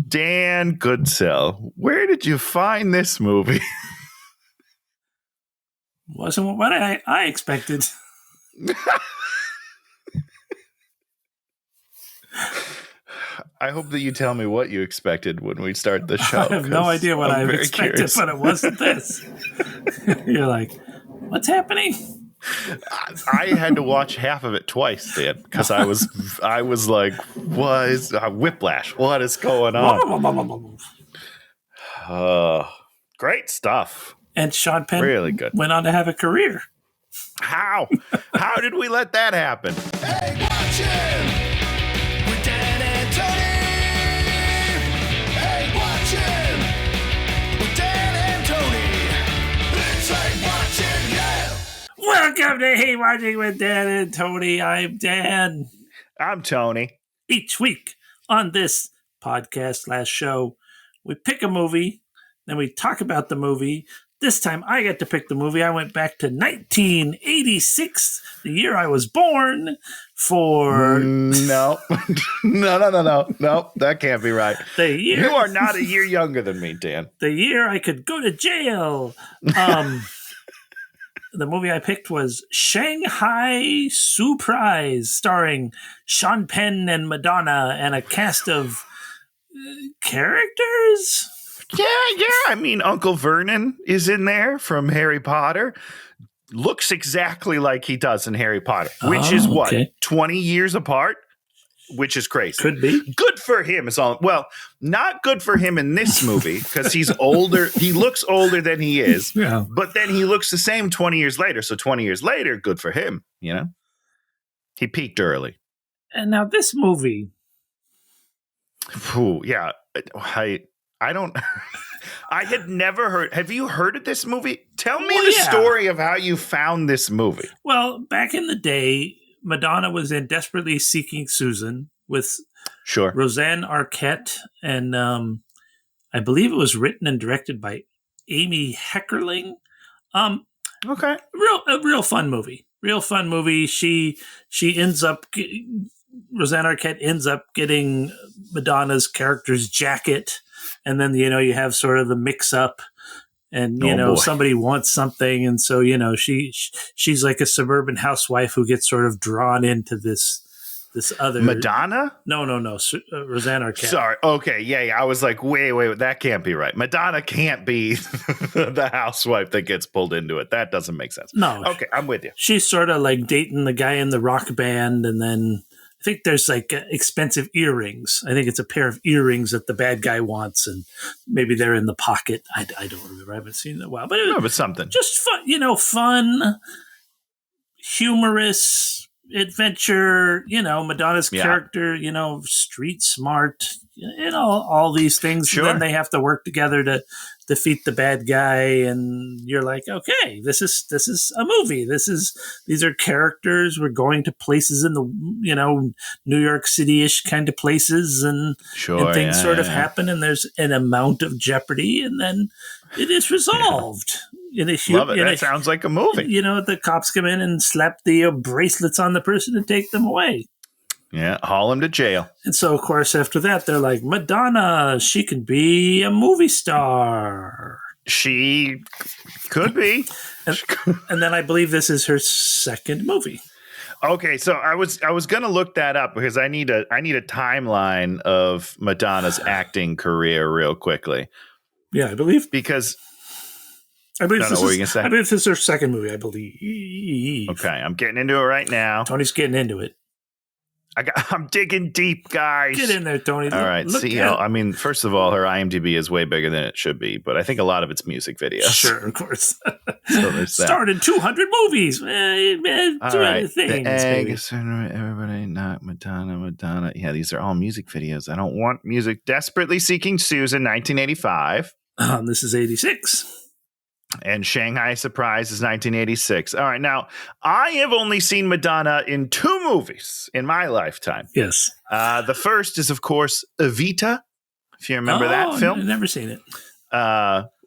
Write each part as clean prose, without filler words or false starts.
Dan Goodsell, where did you find this movie? Wasn't what I expected. I hope that you tell me what you expected when we start the show. I have no idea what I expected, curious. But it wasn't this. You're like, what's happening? I had to watch half of it twice, Dan, because I was like, what is whiplash? What is going on? Great stuff. And Sean Penn really good. Went on to have a career. How did we let that happen? Hey, watch him with Dan and Tony. Hey, watch him with Dan and Tony. It's like watching, yeah. Welcome to Hey Watching with Dan and Tony. I'm Dan. I'm Tony. Each week on this podcast / show, we pick a movie, then we talk about the movie. This time I get to pick the movie. I went back to 1986, the year I was born, for... No, that can't be right. The year... You are not a year younger than me, Dan. The year I could go to jail. The movie I picked was Shanghai Surprise, starring Sean Penn and Madonna and a cast of characters. Yeah. I mean, Uncle Vernon is in there from Harry Potter. Looks exactly like he does in Harry Potter, which is what, 20 years apart? Which is crazy. Could be. Good for him. Well, not good for him in this movie because he's older. He looks older than he is. Yeah. But then he looks the same 20 years later. So 20 years later, good for him. You know, he peaked early. And now this movie. Ooh, yeah. I don't. I had never heard. Have you heard of this movie? Tell me the story of how you found this movie. Well, back in the day, Madonna was in Desperately Seeking Susan with Roseanne Arquette, and I believe it was written and directed by Amy Heckerling. Okay, a real fun movie. Real fun movie. She ends up. Roseanne Arquette ends up getting Madonna's character's jacket. And then, you have sort of the mix up and, somebody wants something. And so, she's like a suburban housewife who gets sort of drawn into this other. Madonna? No. Roseanne Arquette. Sorry. Okay. Yeah. I was like, wait. That can't be right. Madonna can't be the housewife that gets pulled into it. That doesn't make sense. No. Okay. I'm with you. She's sort of like dating the guy in the rock band. And then I think there's like expensive earrings. I think it's a pair of earrings that the bad guy wants, and maybe they're in the pocket. I don't remember. I haven't seen it in a while, but something just fun. Fun, humorous adventure. Madonna's character. Street smart. All these things. Sure. And then they have to work together to defeat the bad guy, and you're like, okay, this is a movie. These are characters. We're going to places in the New York City-ish kind of places, and things sort of happen, and there's an amount of jeopardy, and then it is resolved. Love it. That sounds like a movie. The cops come in and slap the bracelets on the person and take them away. Yeah, haul him to jail. And so, of course, after that, they're like, Madonna, she can be a movie star. She could be. And then I believe this is her second movie. Okay, so I was going to look that up because I need a timeline of Madonna's acting career real quickly. Yeah, I believe. Because I believe what were you going to say? I believe this is her second movie, I believe. Okay, I'm getting into it right now. Tony's getting into it. I'm digging deep, guys. Get in there, Tony. All right. First of all, her IMDb is way bigger than it should be, but I think a lot of it's music videos. Sure, of course. So there's that. Starred in 200 movies. All right. Things, the egg, everybody, not Madonna. Yeah, these are all music videos. I don't want music. Desperately Seeking Susan, 1985. This is 86. And Shanghai Surprise is 1986. All right. Now, I have only seen Madonna in 2 movies in my lifetime. Yes. The first is, of course, Evita, if you remember that film. I've never seen it.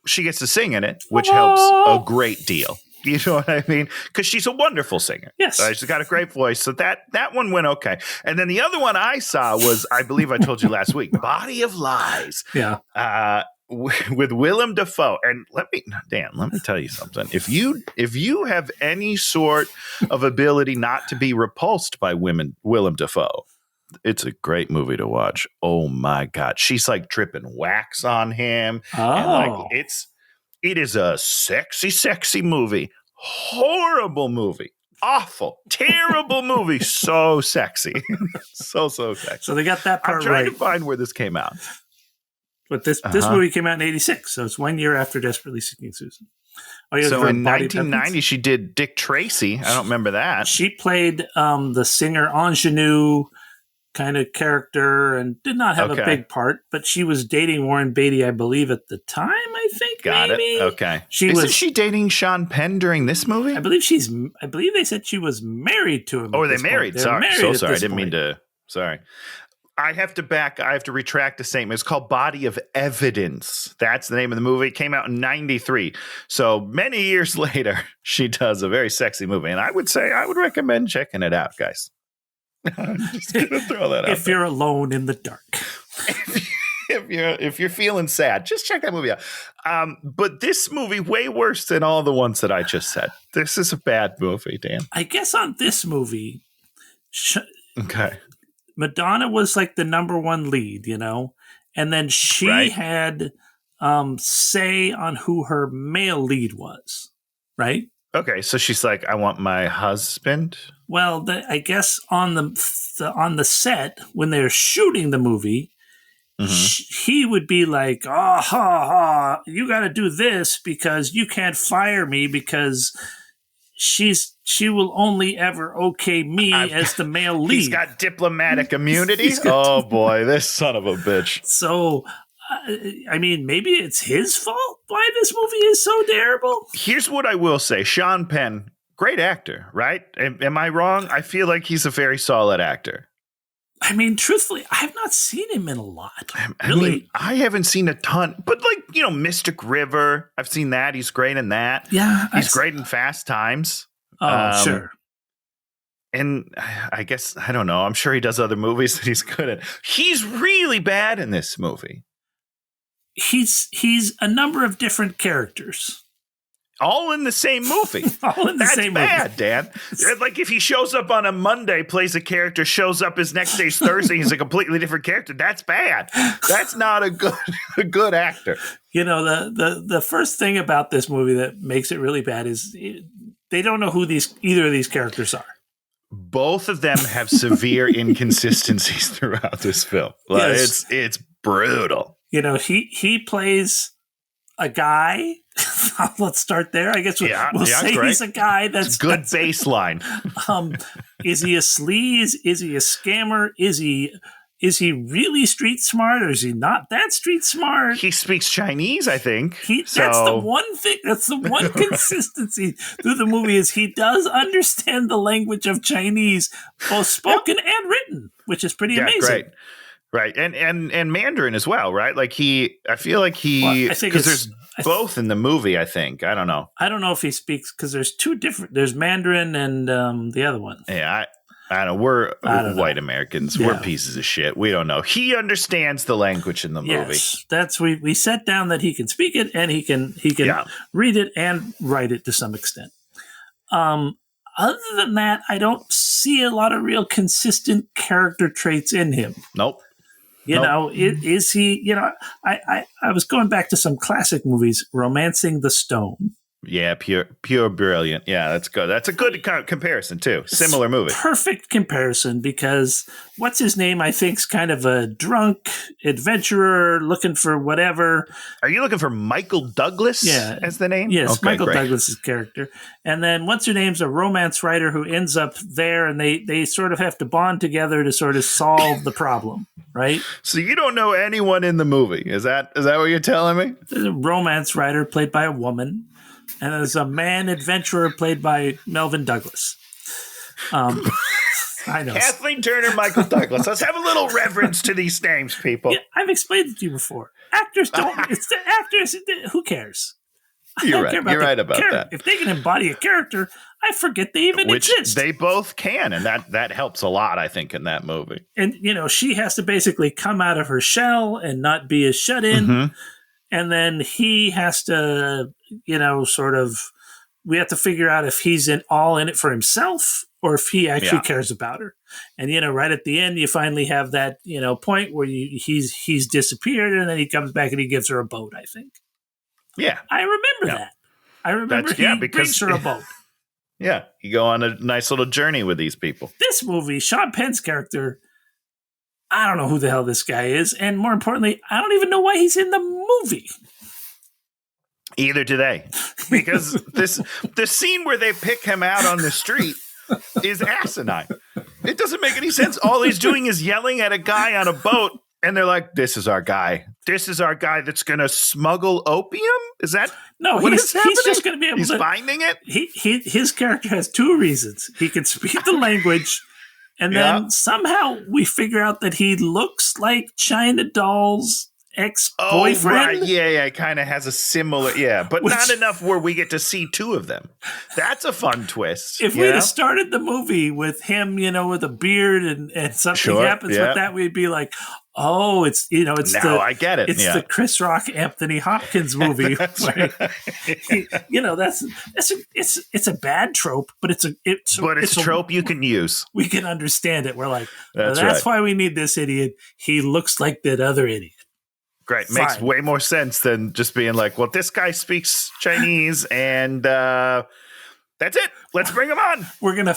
She gets to sing in it, which helps a great deal. You know what I mean? Because she's a wonderful singer. Yes. She's got a great voice. So that one went okay. And then the other one I saw was, I believe I told you last week, Body of Lies. Yeah. With Willem Dafoe. And Dan, let me tell you something. If you have any sort of ability not to be repulsed by Willem Dafoe, it's a great movie to watch. Oh my God. She's like dripping wax on him. Oh. And like it is a sexy, sexy movie. Horrible movie. Awful. Terrible movie. So sexy. so sexy. So they got that part I'm trying right. to find where this came out. But this movie came out in 86, so it's 1 year after Desperately Seeking Susan. Oh, yeah, So in 1990, she did Dick Tracy. I don't remember that. She played the singer ingenue kind of character and did not have a big part, but she was dating Warren Beatty, I believe, at the time, I think. Got maybe. it. Okay. Isn't she dating Sean Penn during this movie? I believe they said she was married to him. Oh, they married. Sorry. I didn't mean to. Sorry. I have to retract the statement. It's called Body of Evidence. That's the name of the movie. It came out in 93. So many years later, she does a very sexy movie. And I would recommend checking it out, guys. I'm just going to throw that out. If you're alone in the dark. if you're feeling sad, just check that movie out. But this movie, way worse than all the ones that I just said. This is a bad movie, Dan. I guess on this movie, okay, Madonna was like the number one lead, and then she had say on who her male lead was, right? Okay, so she's like, I want my husband. Well, I guess on the set when they're shooting the movie, he would be like, "Oh, ha, ha, you got to do this because you can't fire me because she will only ever okay me as the male lead." He's got diplomatic immunity. Oh boy, this son of a bitch. So. I mean, maybe it's his fault why this movie is so terrible. Here's what I will say. Sean Penn, great actor, right? Am I wrong? I feel like he's a very solid actor. I mean, truthfully, I have not seen him in a lot. I mean, I haven't seen a ton, but like, Mystic River, I've seen that. He's great in that. Yeah. He's great in Fast Times. Oh, sure. And I guess, I don't know. I'm sure he does other movies that he's good at. He's really bad in this movie. He's a number of different characters. All in the same movie. All in the same movie. That's bad, Dan. Like if he shows up on a Monday, plays a character, shows up his next day's Thursday, he's a completely different character. That's bad. That's not a good actor. The first thing about this movie that makes it really bad is they don't know who either of these characters are. Both of them have severe inconsistencies throughout this film. Like, yes. It's brutal. He plays a guy. Let's start there. I guess we'll say great. He's a guy that's good baseline. Is he a sleaze? Is he a scammer? Is he really street smart, or is he not that street smart? He speaks Chinese, I think. That's the one thing. That's the one consistency through the movie is he does understand the language of Chinese, both spoken and written, which is pretty amazing. Great. Right. And Mandarin as well, right? Like I feel like because there's both in the movie, I think. I don't know. I don't know if he speaks because there's there's Mandarin and the other one. Yeah, I don't know. We're white Americans. Yeah. We're pieces of shit. We don't know. He understands the language in the movie. Yes, we set down that he can speak it and he can read it and write it to some extent. Other than that, I don't see a lot of real consistent character traits in him. Nope. Is he, I was going back to some classic movies, Romancing the Stone. Yeah, pure brilliant. Yeah, that's good. That's a good comparison too. Similar movie. Perfect comparison because what's his name? I think's kind of a drunk adventurer looking for whatever. Are you looking for Michael Douglas? Yeah, as the name. Yes, okay, Michael Douglas's character. And then what's her name's a romance writer who ends up there, and they sort of have to bond together to sort of solve the problem, right? So you don't know anyone in the movie? Is that what you're telling me? There's a romance writer played by a woman. And there's a man adventurer played by Melvin Douglas. I know. Kathleen Turner, Michael Douglas. Let's have a little reverence to these names, people. Yeah, I've explained it to you before. Actors don't. It's the actors. Who cares? You're right. You're right about that. If they can embody a character, I forget they even exist. They both can, and that helps a lot, I think, in that movie. And, she has to basically come out of her shell and not be a shut-in. Mm-hmm. And then he has to, we have to figure out if he's all in it for himself or if he actually cares about her. And, right at the end, you finally have that, point where he's disappeared and then he comes back and he gives her a boat, I think. Yeah. I remember that. I remember he brings her a boat. Yeah. You go on a nice little journey with these people. This movie, Sean Penn's character, I don't know who the hell this guy is. And more importantly, I don't even know why he's in the movie. Either do they. Because the scene where they pick him out on the street is asinine. It doesn't make any sense. All he's doing is yelling at a guy on a boat, and they're like, this is our guy. This is our guy that's going to smuggle opium? Is that he's just going to be able to... He's finding it? His character has two reasons. He can speak the language, and then somehow we figure out that he looks like China Doll's ex-boyfriend. Oh, right. Yeah, kind of has a similar, but not enough where we get to see two of them. That's a fun twist. If we'd have started the movie with him, with a beard and something happens with that, we'd be like, oh, it's I get it. It's the Chris Rock, Anthony Hopkins movie. That's right. It's a bad trope, but it's a trope you can use. We can understand it. We're like, that's why we need this idiot. He looks like that other idiot. Great. Fine. Makes way more sense than just being like, well, this guy speaks Chinese and that's it. Let's bring him on. We're gonna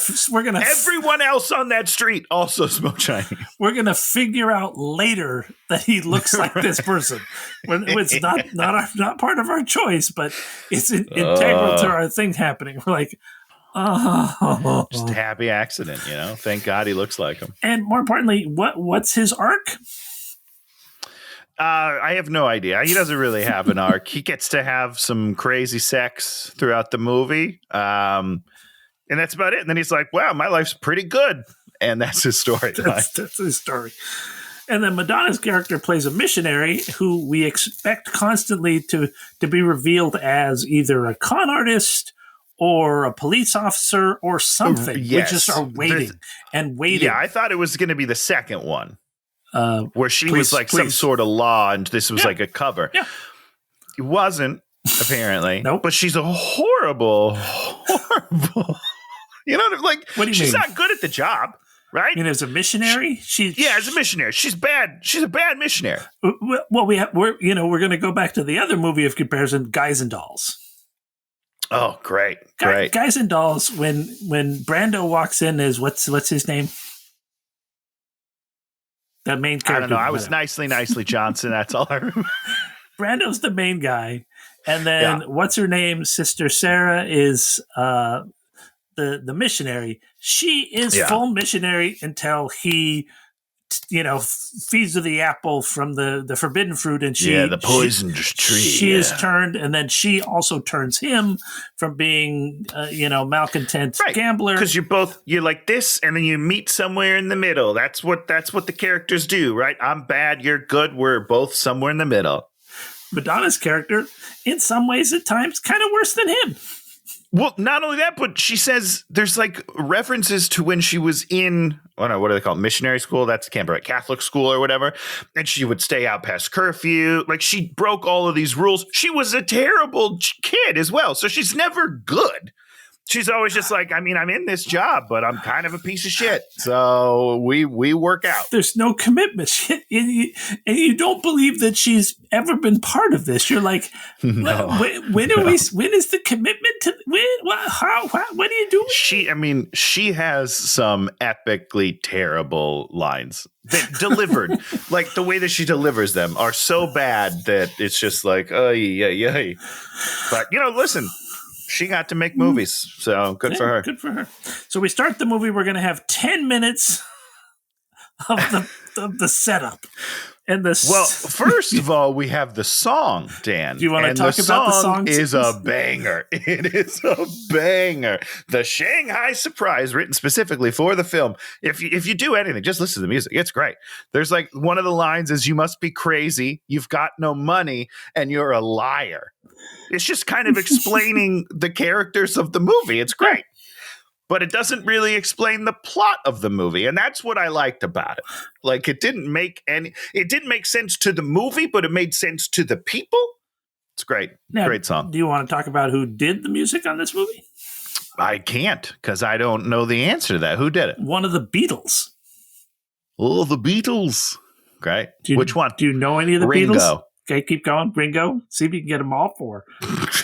everyone else on that street also spoke Chinese. We're gonna figure out later that he looks like this person. It's not part of our choice, but it's integral to our thing happening. We're like, just a happy accident, Thank God he looks like him. And more importantly, what's his arc? I have no idea. He doesn't really have an arc. He gets to have some crazy sex throughout the movie. And that's about it. And then he's like, wow, my life's pretty good. And that's his story. That's his story. And then Madonna's character plays a missionary who we expect constantly to be revealed as either a con artist or a police officer or something. Yes. We just are waiting and waiting. Yeah, I thought it was going to be the second one. Where she was like some sort of law and this was like a cover. Yeah. It wasn't, apparently. Nope. But she's a horrible. What do you mean? She's not good at the job, right? As a missionary? As a missionary. She's bad. She's a bad missionary. Well, we're going to go back to the other movie of comparison, Guys and Dolls. Oh, great. Guys and Dolls, when Brando walks in as what's his name? That main character. I don't know. I was nicely Johnson. That's all I remember. Brando's the main guy. And then what's her name? Sister Sarah is the missionary. She is full missionary until he, feeds her the apple from the forbidden fruit. And the poisoned tree. She is turned. And then she also turns him from being, malcontent gambler. Because you're like this, and then you meet somewhere in the middle. That's what the characters do, right? I'm bad, you're good. We're both somewhere in the middle. Madonna's character, in some ways at times, kind of worse than him. Well, not only that, but she says there's like references to when she was in, what do they call it? Missionary school? That's Canberra, Catholic school or whatever. And she would stay out past curfew. Like she broke all of these rules. She was a terrible kid as well. So she's never good. She's always just like, I'm in this job, but I'm kind of a piece of shit. So we work out. There's no commitment. And you don't believe that she's ever been part of this. You're like, no, when is the commitment to what are you doing? She has some epically terrible lines that delivered, like the way that she delivers them are so bad that it's just like, oh, yeah. But, listen. She got to make movies, so good for her. Good for her. So we start the movie. We're going to have 10 minutes of the setup. And well, first of all, we have the song, Dan. Do you want to talk about the song? Is a banger. It is a banger. The Shanghai Surprise, written specifically for the film. If you do anything, just listen to the music. It's great. There's like one of the lines is, "You must be crazy. You've got no money, and you're a liar." It's just kind of explaining the characters of the movie. It's great. But it doesn't really explain the plot of the movie. And that's what I liked about it. Like, it didn't make sense to the movie, but it made sense to the people. It's great. Now, great song. Do you want to talk about who did the music on this movie? I can't, because I don't know the answer to that. Who did it? One of the Beatles. Oh, the Beatles. Great. Which one? Do you know any of the Ringo. Beatles? Okay, keep going. Ringo. See if you can get them all four.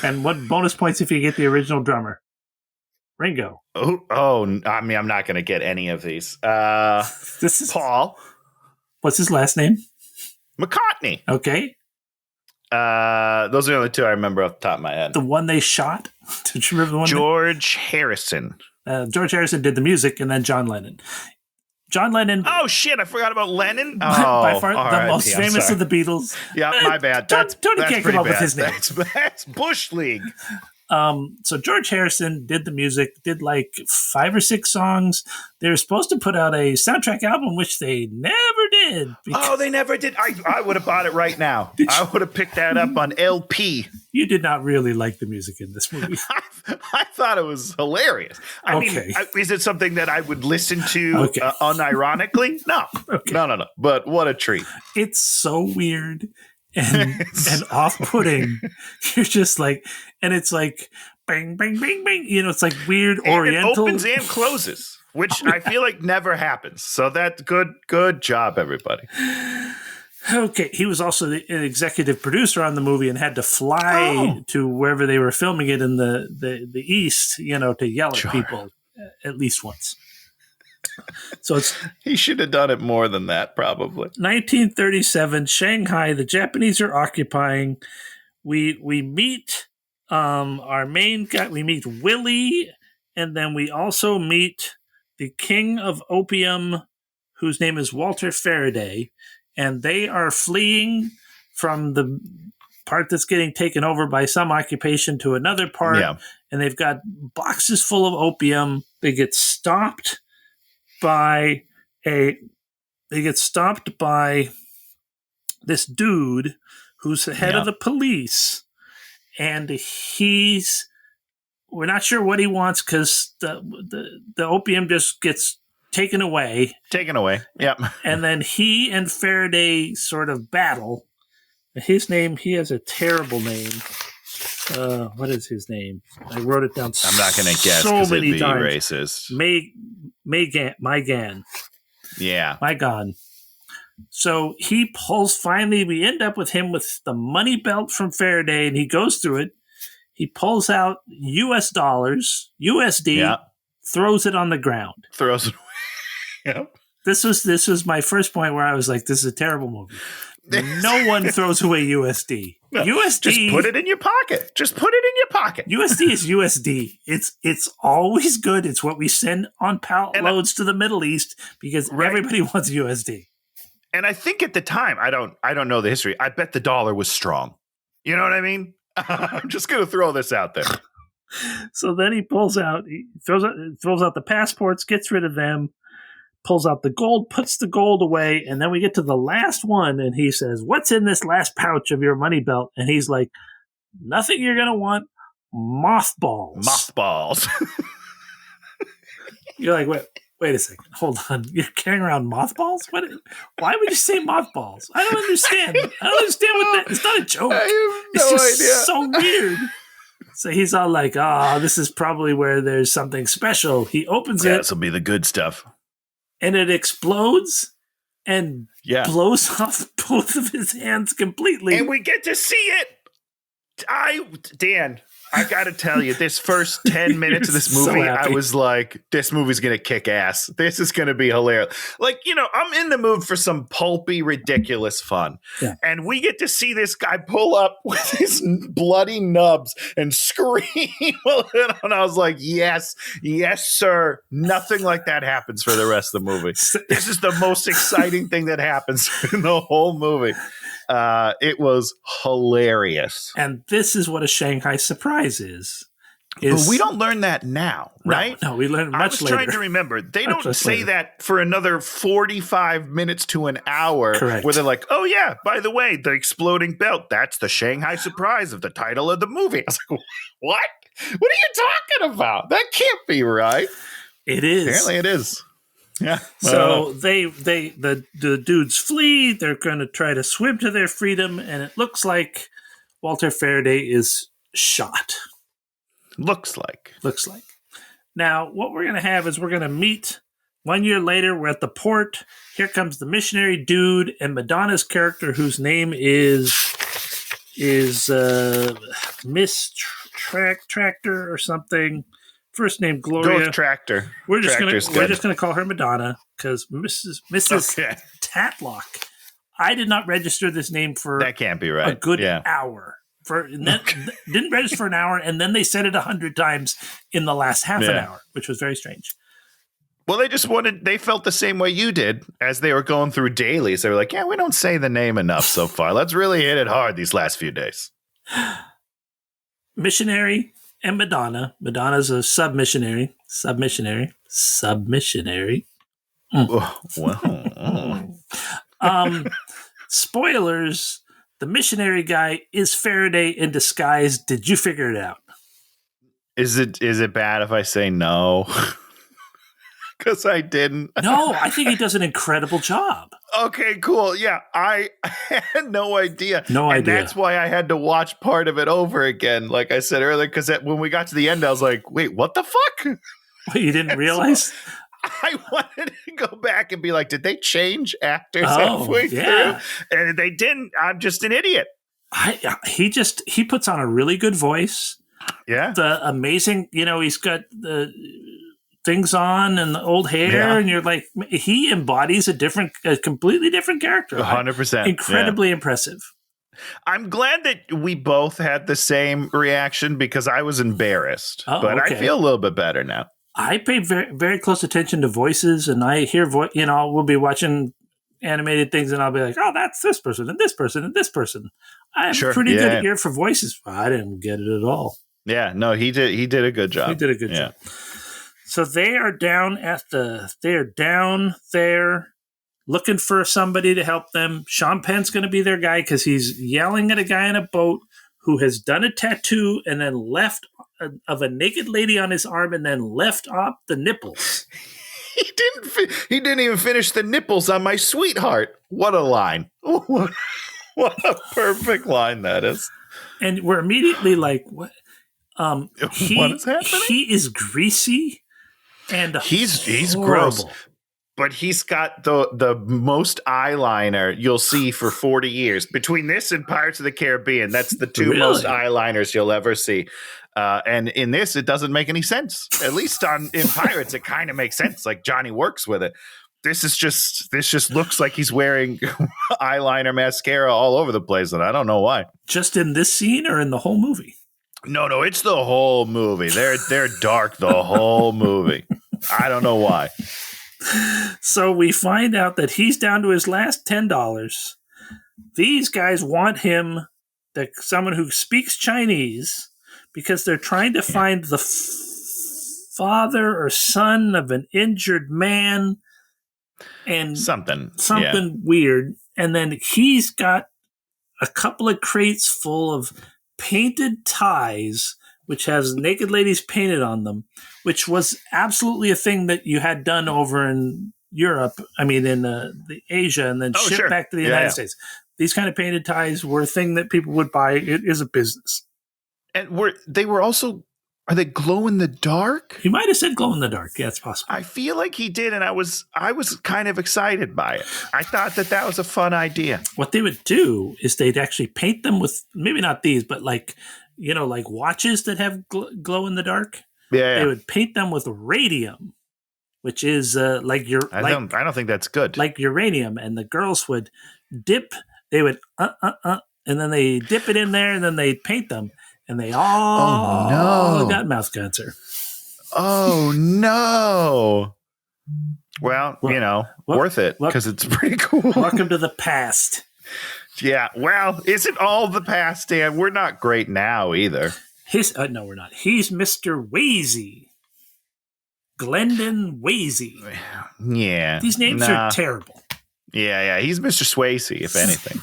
And what bonus points if you get the original drummer? Ringo. Oh, I mean, I'm not going to get any of these. This is Paul. What's his last name? McCartney. Okay. Those are the only two I remember off the top of my head. The one they shot? Did you remember the one? George Harrison. George Harrison did the music, and then John Lennon. John Lennon. Oh, shit. I forgot about Lennon. By far the most famous of the Beatles. Yeah, my bad. Tony can't come up with his name. That's Bush League. So George Harrison did the music, did like 5 or 6 songs. They were supposed to put out a soundtrack album, which they never did. Oh, they never did. I would have bought it right now. I would have picked that up on LP. You did not really like the music in this movie. I thought it was hilarious. I mean, is it something that I would listen to unironically? No. Okay. No. But what a treat. It's so weird. And off-putting. You're just like, and it's like bang, bang, bang, bang. You know, it's like weird Oriental. It opens and closes, which I feel like never happens. So that's good job, everybody. Okay, he was also an executive producer on the movie and had to fly to wherever they were filming it in the East, you know, to yell at people at least once. So he should have done it more than that, probably. 1937, Shanghai. The Japanese are occupying. We meet our main guy. We meet Willie, and then we also meet the king of opium, whose name is Walter Faraday, and they are fleeing from the part that's getting taken over by some occupation to another part, and they've got boxes full of opium. They get stopped by this dude who's the head of the police, and we're not sure what he wants because the opium just gets taken away. Yep. And then he and Faraday sort of battle. His name, he has a terrible name. What is his name? I wrote it down. I'm not going to guess so many it'd be times. Racist. Mygan. Yeah. Mygan. So he pulls, finally, we end up with him with the money belt from Faraday, and he goes through it. He pulls out US dollars, USD, throws it on the ground. Throws it away. Yep. This was my first point where I was like, this is a terrible movie. No one throws away USD. No, USD. Just put it in your pocket. USD is USD. It's always good. It's what we send on pallet loads to the Middle East because everybody wants USD. And I think at the time, I don't know the history. I bet the dollar was strong. You know what I mean? I'm just going to throw this out there. So then he throws out the passports, gets rid of them, pulls out the gold, puts the gold away, and then we get to the last one, and he says, "What's in this last pouch of your money belt?" And he's like, "Nothing you're going to want. Mothballs." Mothballs. You're like, wait a second. Hold on. You're carrying around mothballs? What? Why would you say mothballs? I don't understand. I don't understand what that. It's not a joke. I have it's no just idea. So weird. So he's all like, this is probably where there's something special. He opens it. This will be the good stuff. And it explodes and blows off both of his hands completely. And we get to see it. Dan, I got to tell you, this first 10 minutes of this movie, I was like, this movie's going to kick ass. This is going to be hilarious. Like, I'm in the mood for some pulpy, ridiculous fun. Yeah. And we get to see this guy pull up with his bloody nubs and scream. And I was like, yes, sir. Nothing like that happens for the rest of the movie. This is the most exciting thing that happens in the whole movie. It was hilarious. And this is what a Shanghai surprise is. But we don't learn that now, right? No, we learn much later. I was trying to remember. They don't say that for another 45 minutes to an hour. Correct. Where they're like, oh, yeah, by the way, the exploding belt, that's the Shanghai surprise of the title of the movie. I was like, what? What are you talking about? That can't be right. It is. Apparently it is. Yeah. So the dudes flee. They're going to try to swim to their freedom, and it looks like Walter Faraday is shot. Looks like. Now, what we're going to have is we're going to meet 1 year later. We're at the port. Here comes the missionary dude and Madonna's character, whose name is Miss Tractor or something. First name Gloria. Go with Tractor. We're just gonna call her Madonna because Mrs. Okay. Tatlock. I did not register this name for that can't be right. A good hour. Didn't register for an hour, and then they said it 100 times in the last half an hour, which was very strange. Well, they felt the same way you did as they were going through dailies. They were like, yeah, we don't say the name enough so far. Let's really hit it hard these last few days. Missionary and Madonna. Madonna's a submissionary. Wow. Spoilers. The missionary guy is Faraday in disguise. Did you figure it out? Is it bad if I say no? Because I didn't. No, I think he does an incredible job. Okay, cool. Yeah, I had no idea. And that's why I had to watch part of it over again, like I said earlier, because when we got to the end, I was like, wait, what the fuck? You didn't realize? So I wanted to go back and be like, did they change actors halfway through? And they didn't. I'm just an idiot. He puts on a really good voice. Yeah. The amazing, he's got the things on and the old hair, and you're like, he embodies a completely different character. 100%. Incredibly impressive. I'm glad that we both had the same reaction because I was embarrassed, but I feel a little bit better now. I pay very, very close attention to voices, and I hear we'll be watching animated things, and I'll be like, oh, that's this person and this person and this person. I have a pretty good ear for voices. I didn't get it at all. Yeah, no, he did a good job. He did a good job. So they are down there looking for somebody to help them. Sean Penn's going to be their guy because he's yelling at a guy in a boat who has done a tattoo and then left of a naked lady on his arm and then left off the nipples. He didn't even finish the nipples on my sweetheart. What a line. What a perfect line that is. And we're immediately like, what? What is happening? He is greasy and he's horrible. Gross. But he's got the most eyeliner you'll see for 40 years. Between this and Pirates of the Caribbean, that's the two most eyeliners you'll ever see. And in this, it doesn't make any sense. At least in Pirates, it kind of makes sense. Like Johnny works with it. This just looks like he's wearing eyeliner mascara all over the place, and I don't know why. Just in this scene or in the whole movie? No, it's the whole movie. They're dark the whole movie. I don't know why. So we find out that he's down to his last $10. These guys want him, someone who speaks Chinese, because they're trying to find the father or son of an injured man and something weird. And then he's got a couple of crates full of painted ties, which has naked ladies painted on them, which was absolutely a thing that you had done over in Europe. I mean, in the Asia, and then shipped back to the United States. These kind of painted ties were a thing that people would buy. It is a business. And are they glow in the dark? He might have said glow in the dark. Yeah, it's possible. I feel like he did, and I was kind of excited by it. I thought that was a fun idea. What they would do is they'd actually paint them with, maybe not these, but like like watches that have glow in the dark. Yeah. They would paint them with radium, which is I don't think that's good. Like uranium, and the girls would dip. They would and then they dip it in there, and then they paint them, and they all got mouth cancer. Oh no! Well, worth it because it's pretty cool. Welcome to the past. Yeah. Well, isn't all the past, Dan? We're not great now either. No, we're not. He's Mr. Wazy. Glendon Wazy. Yeah. These names are terrible. Yeah. He's Mr. Swayze, if anything.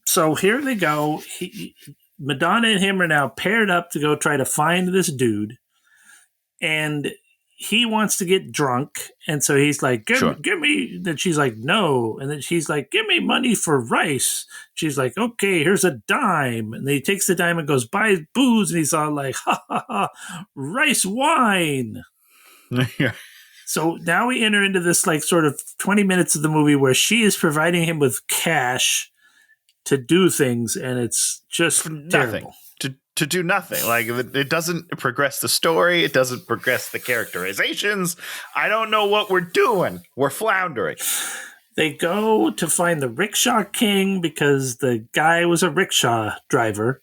So here they go. Madonna and him are now paired up to go try to find this dude. And he wants to get drunk. And so he's like, give me. Then she's like, no. And then she's like, give me money for rice. She's like, okay, here's a dime. And then he takes the dime and goes, buys booze. And he's all like, ha, ha, ha, rice wine. Yeah. So now we enter into this like sort of 20 minutes of the movie where she is providing him with cash to do things. And it's just terrible. To do nothing. Like, it doesn't progress the story. It doesn't progress the characterizations. I don't know what we're doing. We're floundering. They go to find the rickshaw king because the guy was a rickshaw driver.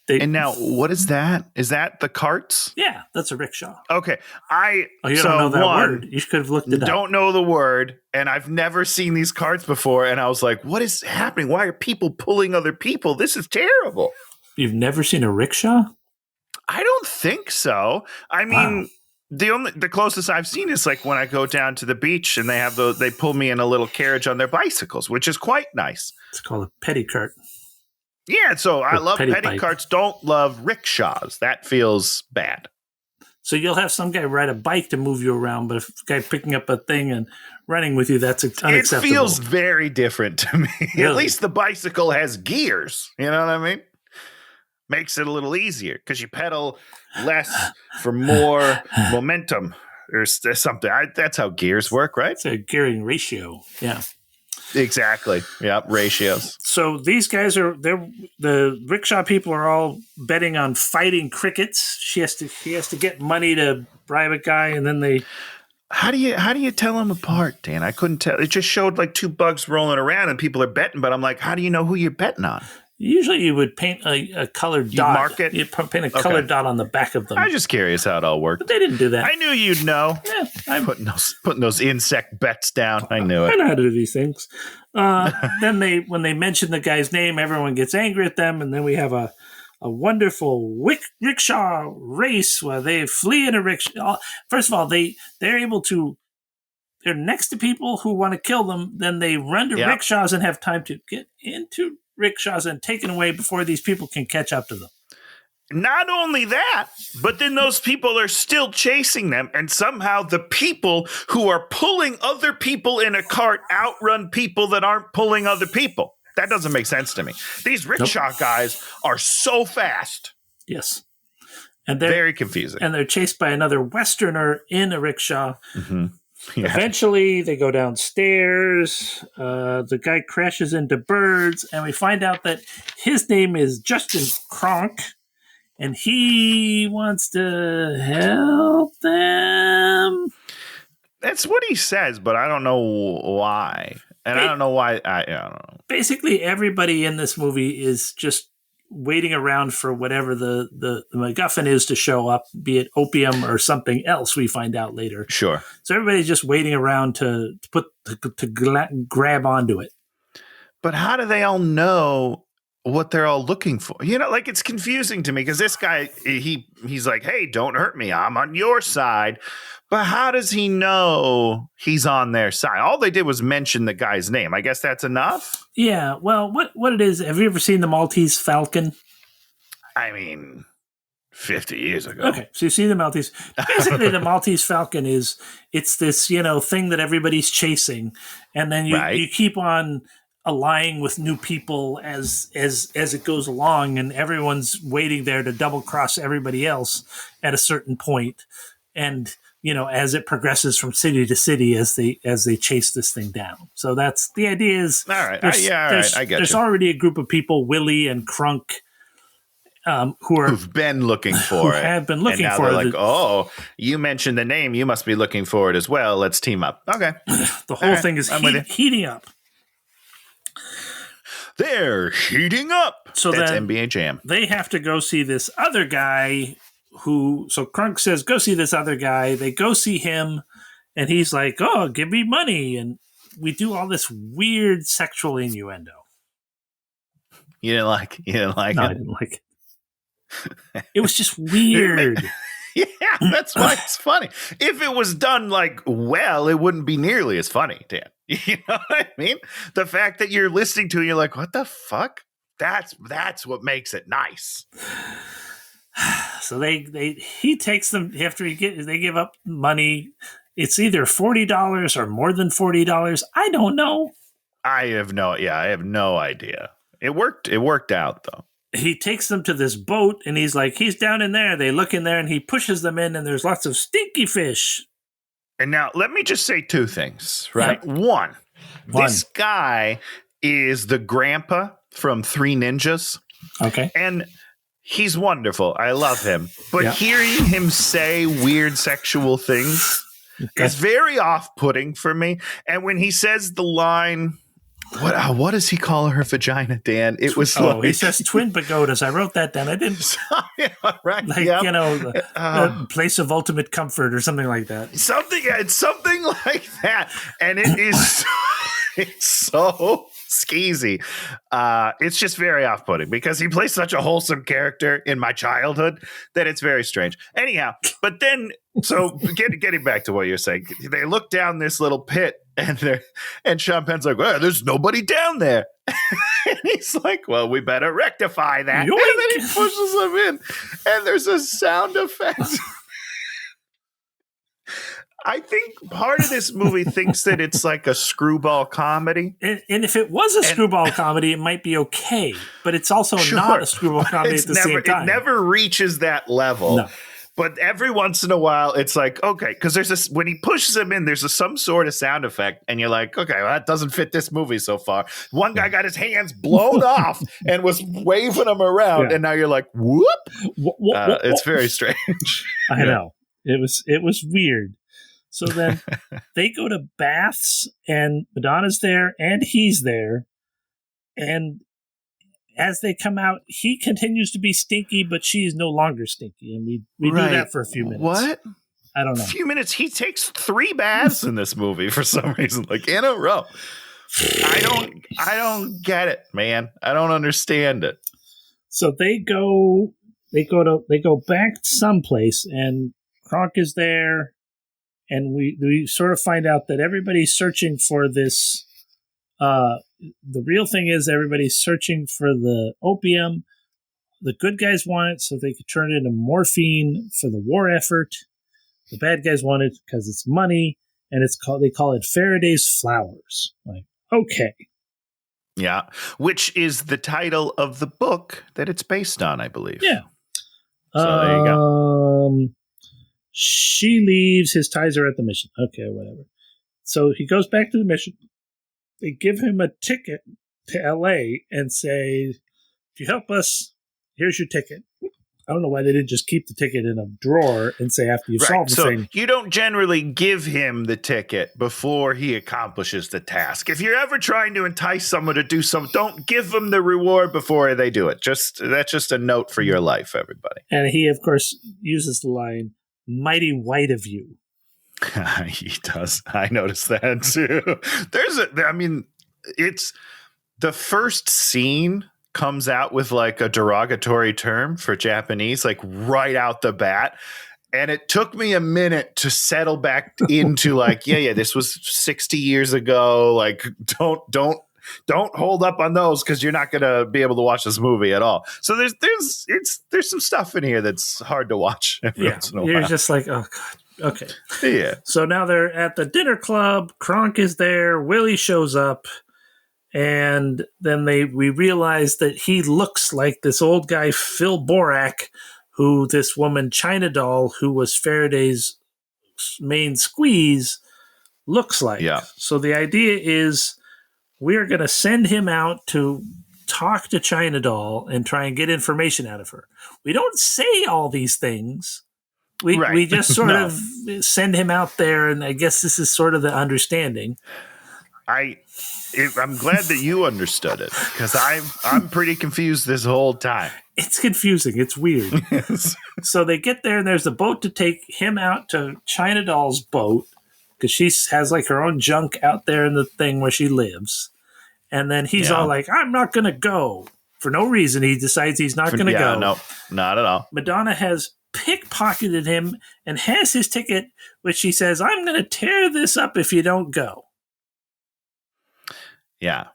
And now, what is that? Is that the carts? Yeah, that's a rickshaw. Okay. You don't know that word. You could have looked it up. Don't know the word, and I've never seen these carts before, and I was like, what is happening? Why are people pulling other people? This is terrible. You've never seen a rickshaw? I don't think so. I mean, the closest I've seen is like when I go down to the beach and they pull me in a little carriage on their bicycles, which is quite nice. It's called a petticart. Yeah, so I love petticarts, don't love rickshaws. That feels bad. So you'll have some guy ride a bike to move you around, but if a guy picking up a thing and running with you, that's unacceptable. It feels very different to me. Really? At least the bicycle has gears. You know what I mean? Makes it a little easier because you pedal less for more momentum or something. That's how gears work, right? It's a gearing ratio. Yeah. Exactly. Yeah, ratios. So these guys the rickshaw people are all betting on fighting crickets. He has to get money to bribe a guy, and then they. How do you tell them apart, Dan? I couldn't tell. It just showed like two bugs rolling around, and people are betting. But I'm like, how do you know who you're betting on? Usually you would paint a colored dot. Mark it? You'd paint a colored dot on the back of them. I'm just curious how it all worked. But they didn't do that. I knew you'd know. Yeah, I'm putting those insect bets down. I knew it. I know how to do these things. Then when they mention the guy's name, everyone gets angry at them, and then we have a wonderful rickshaw race where they flee in a rickshaw. First of all, they're able to. They're next to people who want to kill them. Then they run to rickshaws and have time to get into rickshaws and taken away before these people can catch up to them. Not only that, but then those people are still chasing them, and somehow the people who are pulling other people in a cart outrun people that aren't pulling other people. That doesn't make sense to me. These rickshaw guys are so fast. Yes. And they're very confusing. And they're chased by another Westerner in a rickshaw. Mm-hmm. Yeah. Eventually, they go downstairs. The guy crashes into birds, and we find out that his name is Justin Kronk, and he wants to help them. That's what he says, but I don't know why. And I don't know why. I don't know. Basically, everybody in this movie is just waiting around for whatever the MacGuffin is to show up, be it opium or something else we find out later. Sure. So everybody's just waiting around to grab onto it. But how do they all know what they're all looking for? Like it's confusing to me because this guy, he's like, hey, don't hurt me. I'm on your side. But how does he know he's on their side? All they did was mention the guy's name. I guess that's enough. Yeah. Well, what it is, have you ever seen the Maltese Falcon? I mean, 50 years ago. Okay. So you see the Maltese. Basically, the Maltese Falcon it's this, thing that everybody's chasing. And then you keep on allying with new people as it goes along, and everyone's waiting there to double cross everybody else at a certain point. And as it progresses from city to city as they chase this thing down. So that's the idea. Is all right. I get there's you. already a group of people, Willie and Crunk, who've been looking for it, have been looking and now for they're it. like, oh, you mentioned the name, you must be looking for it as well. Let's team up. Okay. The whole thing is heating up. They're heating up. So that's then NBA Jam. They have to go see this other guy so Crunk says, go see this other guy. They go see him, and he's like, oh, give me money. And we do all this weird sexual innuendo. You didn't like No, it? I didn't like it. It was just weird. Yeah, that's why it's funny. If it was done well, it wouldn't be nearly as funny, Dan. You know what I mean? The fact that you're listening to it, you're like, what the fuck? That's what makes it nice. So he takes them after they give up money. It's either $40 or more than $40. I don't know. I have no idea. It worked out though. He takes them to this boat, and he's down in there. They look in there, and he pushes them in, and there's lots of stinky fish. And now let me just say two things, right? Yeah. One, this guy is the grandpa from Three Ninjas. Okay. And he's wonderful. I love him. But hearing him say weird sexual things is very off-putting for me. And when he says the line... What does he call her vagina, Dan? It was he says twin pagodas. I wrote that down. I didn't. Right. The place of ultimate comfort or something like that. It's something like that. And it is it's so skeezy. It's just very off-putting because he plays such a wholesome character in my childhood that it's very strange. Anyhow, but then getting back to what you're saying, they look down this little pit and Sean Penn's like, well, there's nobody down there. And he's like, well, we better rectify that. Yoink. And then he pushes them in, and there's a sound effect. I think part of this movie thinks that it's like a screwball comedy. And if it was a screwball comedy, it might be okay. But it's also not a screwball comedy at the same time. It never reaches that level. No. But every once in a while, it's like, okay, because when he pushes him in, there's some sort of sound effect, and you're like, okay, well, that doesn't fit this movie so far. One guy got his hands blown off and was waving them around, and now you're like, whoop. It's very strange. I know. It was weird. So then they go to baths, and Madonna's there, and he's there, and as they come out, he continues to be stinky, but she is no longer stinky. And we do that for a few minutes. What? I don't know. A few minutes. He takes 3 baths in this movie for some reason, in a row. I don't get it, man. I don't understand it. So they go back someplace, and Kronk is there, and we sort of find out that everybody's searching for this. The real thing is everybody's searching for the opium. The good guys want it so they could turn it into morphine for the war effort. The bad guys want it because it's money, and they call it Faraday's Flowers. Okay. Yeah, which is the title of the book that it's based on, I believe. Yeah. So there you go. She leaves. His ties are at the mission. Okay, whatever. So he goes back to the mission. They give him a ticket to L.A. and say, if you help us, here's your ticket. I don't know why they didn't just keep the ticket in a drawer and say after you solve the thing. You don't generally give him the ticket before he accomplishes the task. If you're ever trying to entice someone to do something, don't give them the reward before they do it. That's just a note for your life, everybody. And he, of course, uses the line, mighty white of you. He does. I noticed that too. It's the first scene comes out with a derogatory term for Japanese, right out the bat. And it took me a minute to settle back into this was 60 years ago. Don't hold up on those because you're not going to be able to watch this movie at all. So there's some stuff in here that's hard to watch every once in a while. You're just like, oh God. Okay. Yeah. So now they're at the dinner club. Kronk is there. Willie shows up. And then we realize that he looks like this old guy, Phil Borak, who this woman, China Doll, who was Faraday's main squeeze looks like. Yeah. So the idea is we're going to send him out to talk to China Doll and try and get information out of her. We don't say all these things. We just sort No. of send him out there, and I guess this is sort of the understanding. I'm glad that you understood it, because I'm pretty confused this whole time. It's confusing. It's weird. So they get there, and there's a boat to take him out to China Doll's boat, because she has like her own junk out there in the thing where she lives. And then he's all like, I'm not going to go. For no reason, he decides he's not going to go. No, not at all. Madonna has pickpocketed him and has his ticket, which she says, I'm going to tear this up if you don't go. Yeah.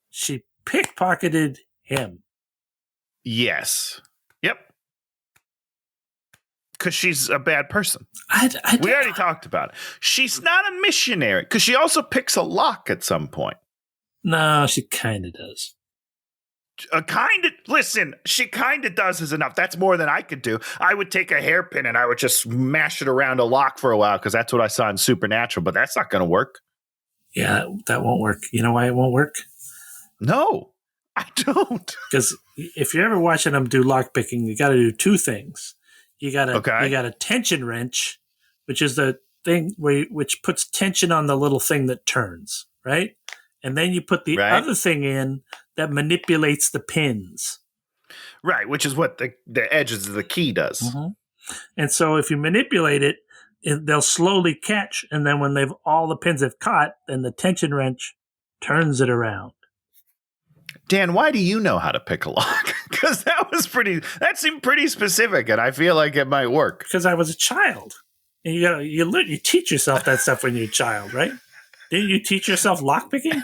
She pickpocketed him. Yes. Yep. Because she's a bad person. We already talked about it. She's not a missionary, because she also picks a lock at some point. No, she kind of does. Listen, she kind of does is enough. That's more than I could do. I would take a hairpin and I would just smash it around a lock for a while, because that's what I saw in Supernatural, but that's not going to work. Yeah, that won't work. You know why it won't work? No, I don't. Because if you're ever watching them do lockpicking, you got to do two things. You got a tension wrench, which is the thing which puts tension on the little thing that turns, right? And then you put the other thing in that manipulates the pins. Right, which is what the edges of the key does. Mm-hmm. And so if you manipulate it, they'll slowly catch, and then when all the pins have caught, then the tension wrench turns it around. Dan, why do you know how to pick a lock? Because that seemed pretty specific, and I feel like it might work. Because I was a child, and you teach yourself that stuff when you're a child, right? Didn't you teach yourself lockpicking?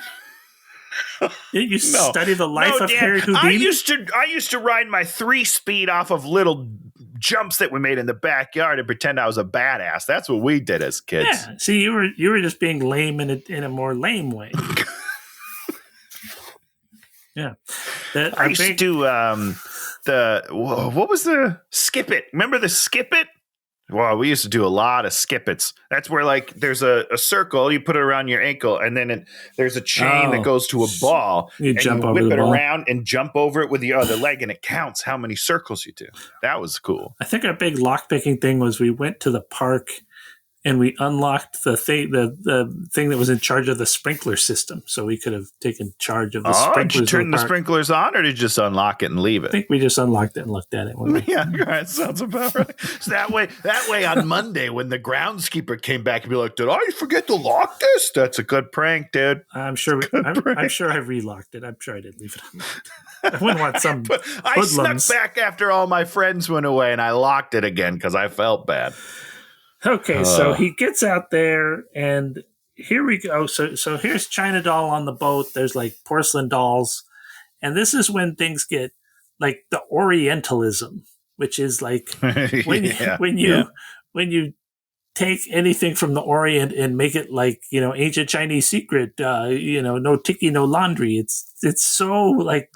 Didn't you study the life of Dan, Harry Houdini? I used to ride my 3-speed off of little jumps that we made in the backyard and pretend I was a badass. That's what we did as kids. Yeah. See, you were just being lame in a more lame way. Yeah. I used to do what was the skip it? Remember the skip it? Well, we used to do a lot of skip-its. That's where, like, there's a circle, you put it around your ankle, and then there's a chain that goes to a ball, you whip it around and jump over it with the other leg, and it counts how many circles you do. That was cool. I think our big lockpicking thing was we went to the park and we unlocked the thing that was in charge of the sprinkler system, so we could have taken charge of the sprinklers. Did you turn the sprinklers on, or did you just unlock it and leave it? I think we just unlocked it and looked at it. Yeah, that sounds about right. So that way on Monday when the groundskeeper came back, he'd be like, "Did I forget to lock this?" That's a good prank, dude. I'm sure I relocked it. I'm sure I didn't leave it unlocked. I wouldn't want some. I snuck back after all my friends went away, and I locked it again because I felt bad. Okay, so he gets out there, and here we go. So here's China Doll on the boat. There's like porcelain dolls, and this is when things get like the Orientalism, which is like when you take anything from the Orient and make it like, ancient Chinese secret. No tiki, no laundry. It's so like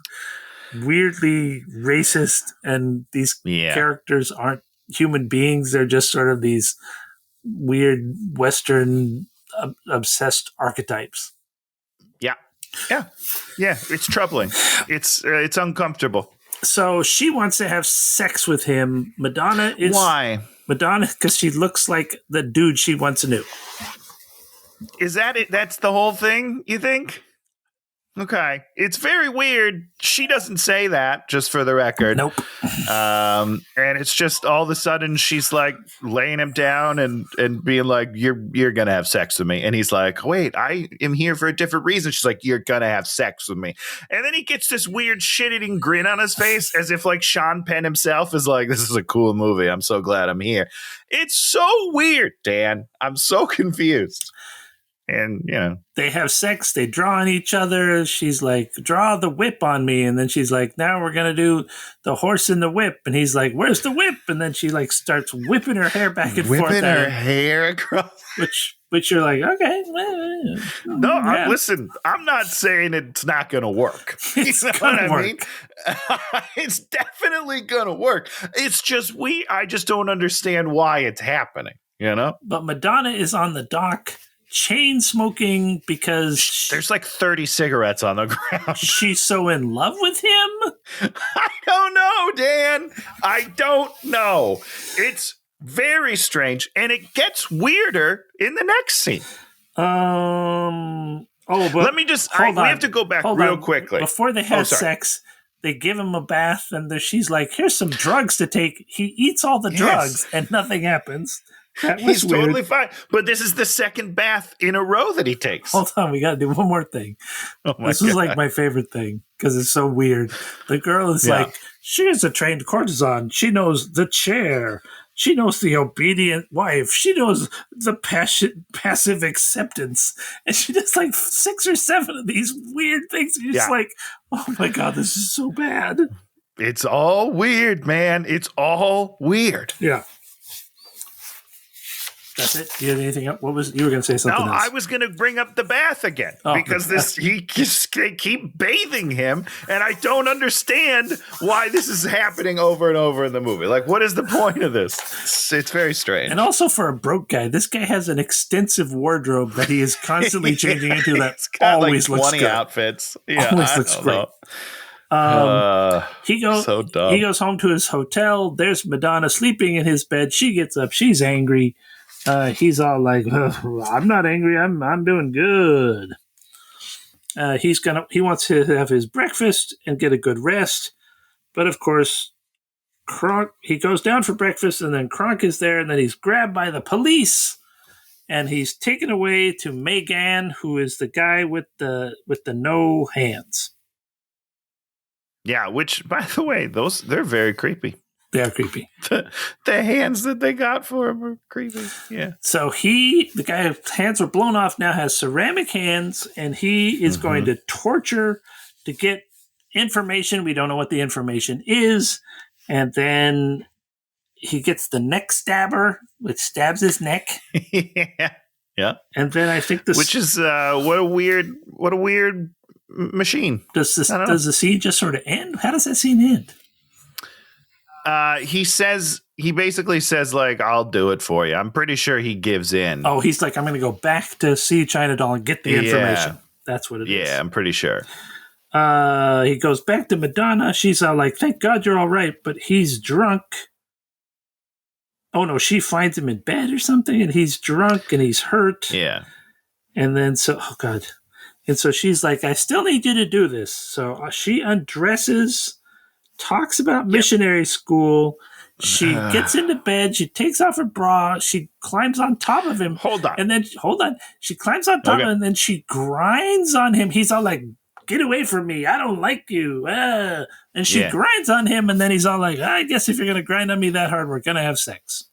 weirdly racist, and these characters aren't human beings. They're just sort of these weird Western obsessed archetypes. Yeah. It's troubling. It's uncomfortable. So she wants to have sex with him. Why? Madonna, because she looks like the dude she once knew. Is that it? That's the whole thing, you think? Okay. It's very weird. She doesn't say that, just for the record. Nope. And it's just all of a sudden she's like laying him down and being like, you're going to have sex with me. And he's like, wait, I am here for a different reason. She's like, you're going to have sex with me. And then he gets this weird shit-eating grin on his face as if like Sean Penn himself is like, this is a cool movie. I'm so glad I'm here. It's so weird, Dan. I'm so confused. And, they have sex. They draw on each other. She's like, draw the whip on me. And then she's like, now we're going to do the horse and the whip. And he's like, where's the whip? And then she like starts whipping her hair back and forth. Whipping her hair across. Which you're like, okay. No, listen, I'm not saying it's not going to work. It's going to work. Mean? It's definitely going to work. It's just I just don't understand why it's happening. you know? But Madonna is on the dock chain smoking because there's like 30 cigarettes on the ground. She's so in love with him? I don't know, Dan. I don't know. It's very strange, and it gets weirder in the next scene. But let me just. We have to go back real quickly before they have sex. They give him a bath, and she's like, "Here's some drugs to take." He eats all the drugs, and nothing happens. He's weird. Totally fine. But this is the second bath in a row that he takes. Hold on, we got to do one more thing. This is like my favorite thing because it's so weird. The girl is like, she is a trained courtesan. She knows the chair. She knows the obedient wife. She knows the passive acceptance. And she does like 6 or 7 of these weird things. You're just like, oh my God, this is so bad. It's all weird, man. It's all weird. Yeah. That's it. Do you have anything else? You were going to say something else? No, I was going to bring up the bath again because they keep bathing him, and I don't understand why this is happening over and over in the movie. Like, what is the point of this? It's very strange. And also for a broke guy, this guy has an extensive wardrobe that he is constantly changing into. That always like 20 looks good. Outfits. Yeah, always looks great. So dumb. He goes home to his hotel. There's Madonna sleeping in his bed. She gets up. She's angry. He's all like, I'm not angry. I'm doing good. He wants to have his breakfast and get a good rest. But of course, he goes down for breakfast, and then Kronk is there, and then he's grabbed by the police, and he's taken away to Megan, who is the guy with the no hands. Yeah, which, by the way, they're very creepy. They are creepy. The hands that they got for him are creepy. Yeah. So the guy's hands are blown off now, has ceramic hands, and he is going to torture to get information. We don't know what the information is. And then he gets the neck stabber, which stabs his neck. Yeah. And then I think which is what a weird machine. Does the scene just sort of end? How does that scene end? He basically says, like, I'll do it for you. I'm pretty sure he gives in. Oh, he's like, I'm going to go back to see China Doll and get the information. That's what it is. Yeah, I'm pretty sure. He goes back to Madonna. She's all like, thank God you're all right, but he's drunk. Oh, no, she finds him in bed or something, and he's drunk and he's hurt. Yeah. And then, oh, God. And so she's like, I still need you to do this. So she undresses, talks about missionary school. She gets into bed. She takes off her bra. She climbs on top of him. Hold on. She climbs on top of him, and then she grinds on him. He's all like, get away from me. I don't like you. And she grinds on him, and then he's all like, I guess if you're going to grind on me that hard, we're going to have sex.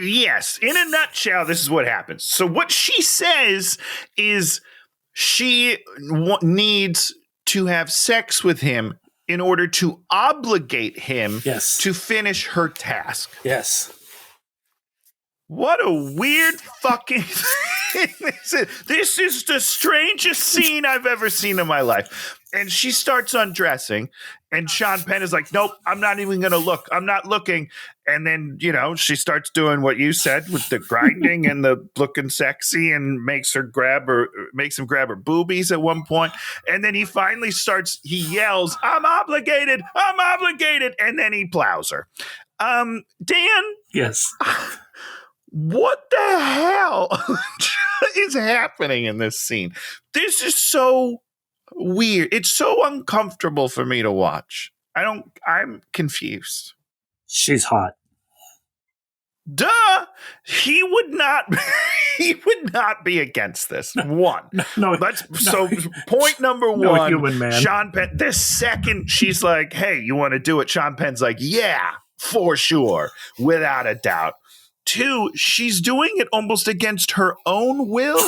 Yes. In a nutshell, this is what happens. So what she says is she needs to have sex with him in order to obligate him to finish her task. Yes. What a weird fucking thing this is the strangest scene I've ever seen in my life. And she starts undressing, and Sean Penn is like, nope, I'm not even going to look. I'm not looking. And then, she starts doing what you said with the grinding and the looking sexy, and makes him grab her boobies at one point. And then he finally he yells, I'm obligated. And then he plows her. Dan? Yes. What the hell is happening in this scene? This is so weird. It's so uncomfortable for me to watch. I'm confused. She's hot. Duh. He would not be against this. One. So point number one, no human man. Sean Penn, the second she's like, hey, you want to do it? Sean Penn's like, yeah, for sure. Without a doubt. Two, she's doing it almost against her own will.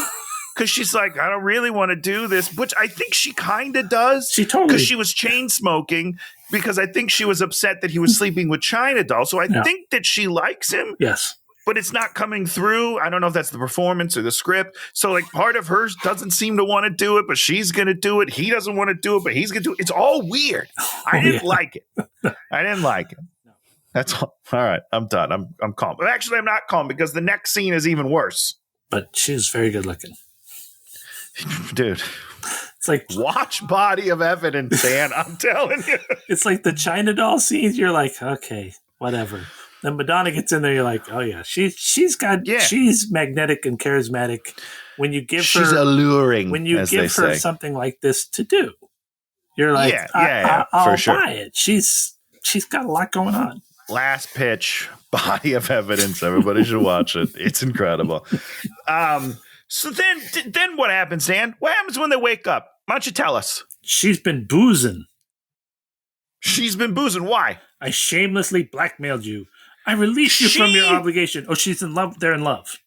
Because she's like, I don't really want to do this, which I think she kind of does. She totally. Because she was chain smoking, because I think she was upset that he was sleeping with China Doll. So I think that she likes him. Yes. But it's not coming through. I don't know if that's the performance or the script. So like part of hers doesn't seem to want to do it, but she's going to do it. He doesn't want to do it, but he's going to do it. It's all weird. I didn't like it. That's all. All right, I'm done. I'm calm. But actually, I'm not calm because the next scene is even worse. But she's very good looking. Dude. It's like watch Body of Evidence, Dan. I'm telling you. It's like the China doll scenes. You're like, okay, whatever. Then Madonna gets in there. You're like, oh yeah, she's magnetic and charismatic. When you give she's her alluring. When you give her something like this to do, you're like, I'll for sure. buy it. She's got a lot going on. Last Pitch, Body of Evidence. Everybody should watch it. It's incredible. So then what happens, Dan? What happens when they wake up? Why don't you tell us? She's been boozing. She's been boozing. Why? I shamelessly blackmailed you. I released you from your obligation. Oh, she's in love. They're in love.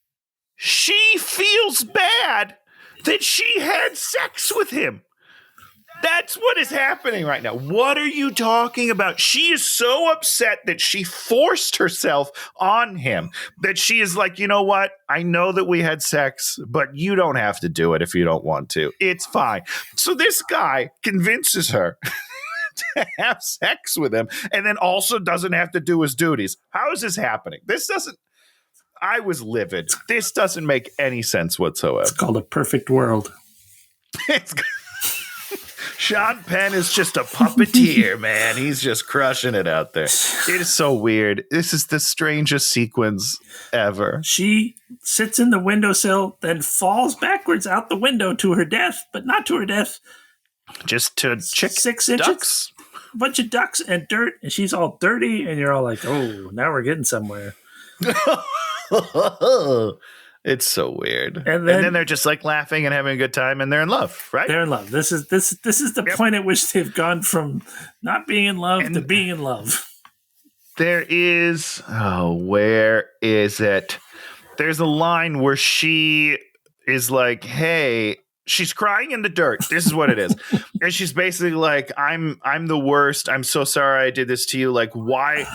She feels bad that she had sex with him. That's what is happening right now. What are you talking about? She is so upset that she forced herself on him, that she is like, you know what? I know that we had sex, but you don't have to do it if you don't want to. It's fine. So this guy convinces her to have sex with him and then also doesn't have to do his duties. How is this happening? I was livid. This doesn't make any sense whatsoever. It's called A Perfect World. Sean Penn is just a puppeteer, man. He's just crushing it out there. It is so weird. This is the strangest sequence ever. She sits in the windowsill, then falls backwards out the window to her death, but not to her death. Just to 6 inches. Ducks. A bunch of ducks and dirt, and she's all dirty, and you're all like, oh, now we're getting somewhere. It's so weird. And then they're just like laughing and having a good time, and they're in love, right? They're in love. This is the point at which they've gone from not being in love to being in love. There is, where is it? There's a line where she is like, hey, she's crying in the dirt. This is what it is. And she's basically like, I'm the worst. I'm so sorry I did this to you. Like, why?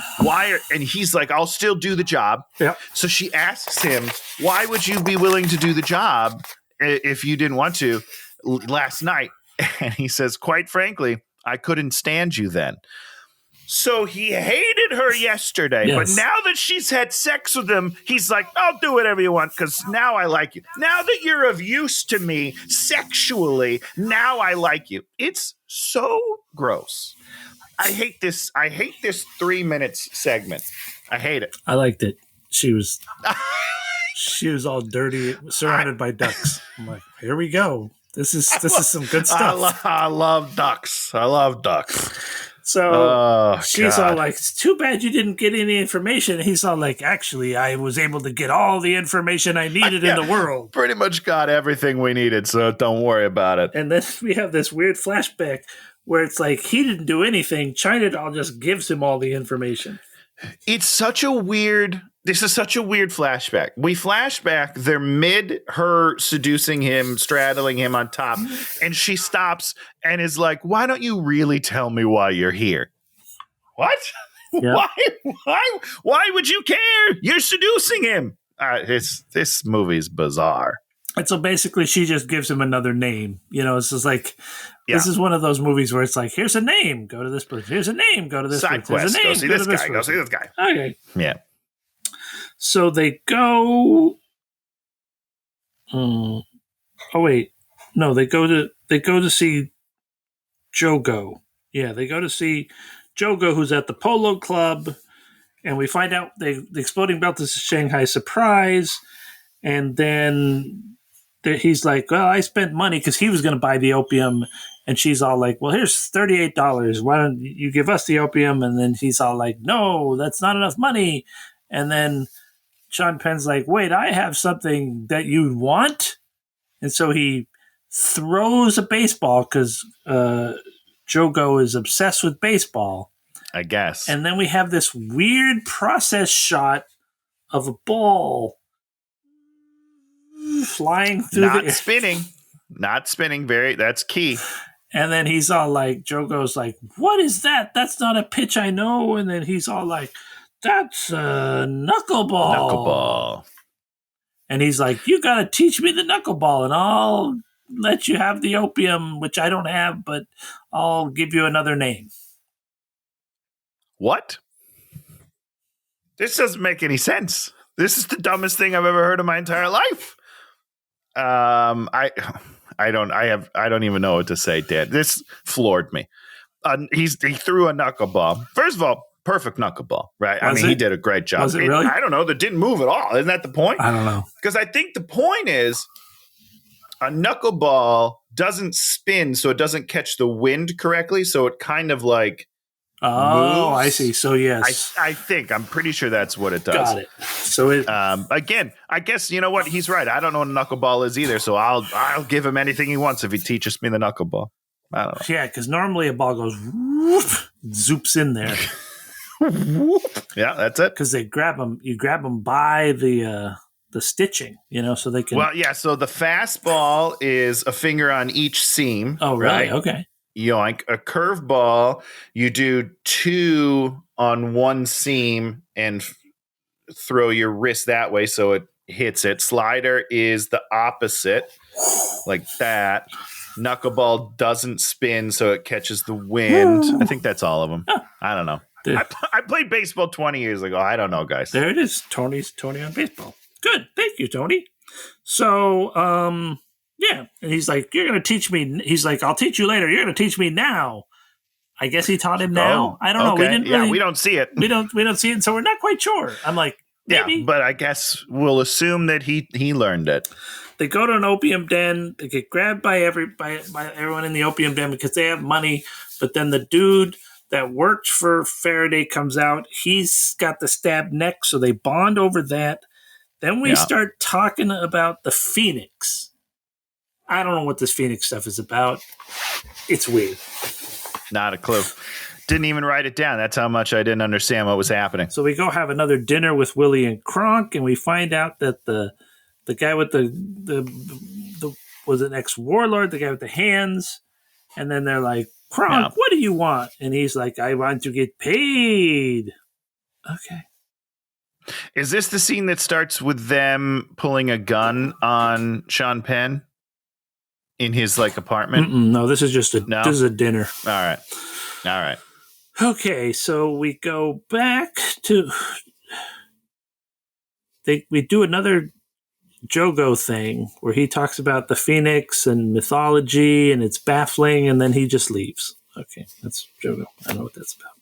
And he's like, I'll still do the job. Yeah. So she asks him, why would you be willing to do the job if you didn't want to last night? And he says, quite frankly, I couldn't stand you then. So he hated her yesterday, yes. But now that she's had sex with him, he's like, I'll do whatever you want because now I like you. Now that you're of use to me sexually, now I like you. It's so gross. I hate this 3 minutes segment. I hate it. I liked it. She was all dirty, surrounded by ducks. I'm like, here we go. This is some good stuff. I love ducks. So she's all like, it's too bad you didn't get any information. And he's all like, actually, I was able to get all the information I needed in the world. Pretty much got everything we needed, so don't worry about it. And then we have this weird flashback where it's like he didn't do anything. China doll just gives him all the information. This is such a weird flashback. We flash back, they're mid her seducing him, straddling him on top, and she stops and is like, why don't you really tell me why you're here? What? Yeah. Why would you care? You're seducing him. This movie's bizarre. And so basically she just gives him another name. You know, it's just like, This is one of those movies where it's like, here's a name, go to this person. Here's a name, go to this person. Side quest, go see this guy, go see this guy. Okay. Yeah. So they go. Oh wait, no, they go to see Jogo. Yeah, they go to see Jogo, who's at the polo club, and we find out the exploding belt is a Shanghai surprise, and then he's like, well, I spent money because he was going to buy the opium, and she's all like, well, here's $38. Why don't you give us the opium? And then he's all like, no, that's not enough money, and then Sean Penn's like, wait, I have something that you want? And so he throws a baseball because Jogo is obsessed with baseball. I guess. And then we have this weird process shot of a ball flying through the air. Not spinning. That's key. And then he's all like, Jogo's like, what is that? That's not a pitch I know. And then he's all like, that's a knuckleball. And he's like, you got to teach me the knuckleball and I'll let you have the opium, which I don't have, but I'll give you another name. What? This doesn't make any sense. This is the dumbest thing I've ever heard in my entire life. I don't even know what to say, Dan. This floored me. He threw a knuckleball. First of all, perfect knuckleball, right? He did a great job. Was it really? I don't know. That didn't move at all. Isn't that the point? I don't know. Because I think the point is a knuckleball doesn't spin, so it doesn't catch the wind correctly. So it kind of like moves. I see. So yes, I'm pretty sure that's what it does. Got it. So it again, I guess you know what, he's right. I don't know what a knuckleball is either, so I'll give him anything he wants if he teaches me the knuckleball. I don't know. Yeah, because normally a ball goes whoop, zoops in there. Yeah, that's it. Because they grab them. You grab them by the stitching, so they can. Well, yeah. So the fastball is a finger on each seam. Oh, really? Right? Okay. Yoink. A curveball, you do 2 on one seam and throw your wrist that way so it hits it. Slider is the opposite, like that. Knuckleball doesn't spin, so it catches the wind. I think that's all of them. I don't know. I played baseball 20 years ago. I don't know, guys. There it is. Tony on baseball. Good. Thank you, Tony. So, yeah. And he's like, you're going to teach me. He's like, I'll teach you later. You're going to teach me now. I guess he taught him now. I don't know. We don't see it. We don't see it. So we're not quite sure. I'm like, maybe. Yeah, but I guess we'll assume that he learned it. They go to an opium den. They get grabbed by everyone in the opium den because they have money. But then the dude that worked for Faraday comes out. He's got the stabbed neck, so they bond over that. Then we start talking about the Phoenix. I don't know what this Phoenix stuff is about. It's weird. Not a clue. Didn't even write it down. That's how much I didn't understand what was happening. So we go have another dinner with Willie and Kronk, and we find out that the guy with the was an ex-warlord, the guy with the hands, and then they're like, Kronk, what do you want? And he's like, I want to get paid. Okay. Is this the scene that starts with them pulling a gun on Sean Penn in his apartment? No, this is just this is a dinner. All right. Okay, so we go back to we do another Jogo thing where he talks about the Phoenix and mythology, and it's baffling, and then he just leaves. Okay, that's Jogo. I know what that's about.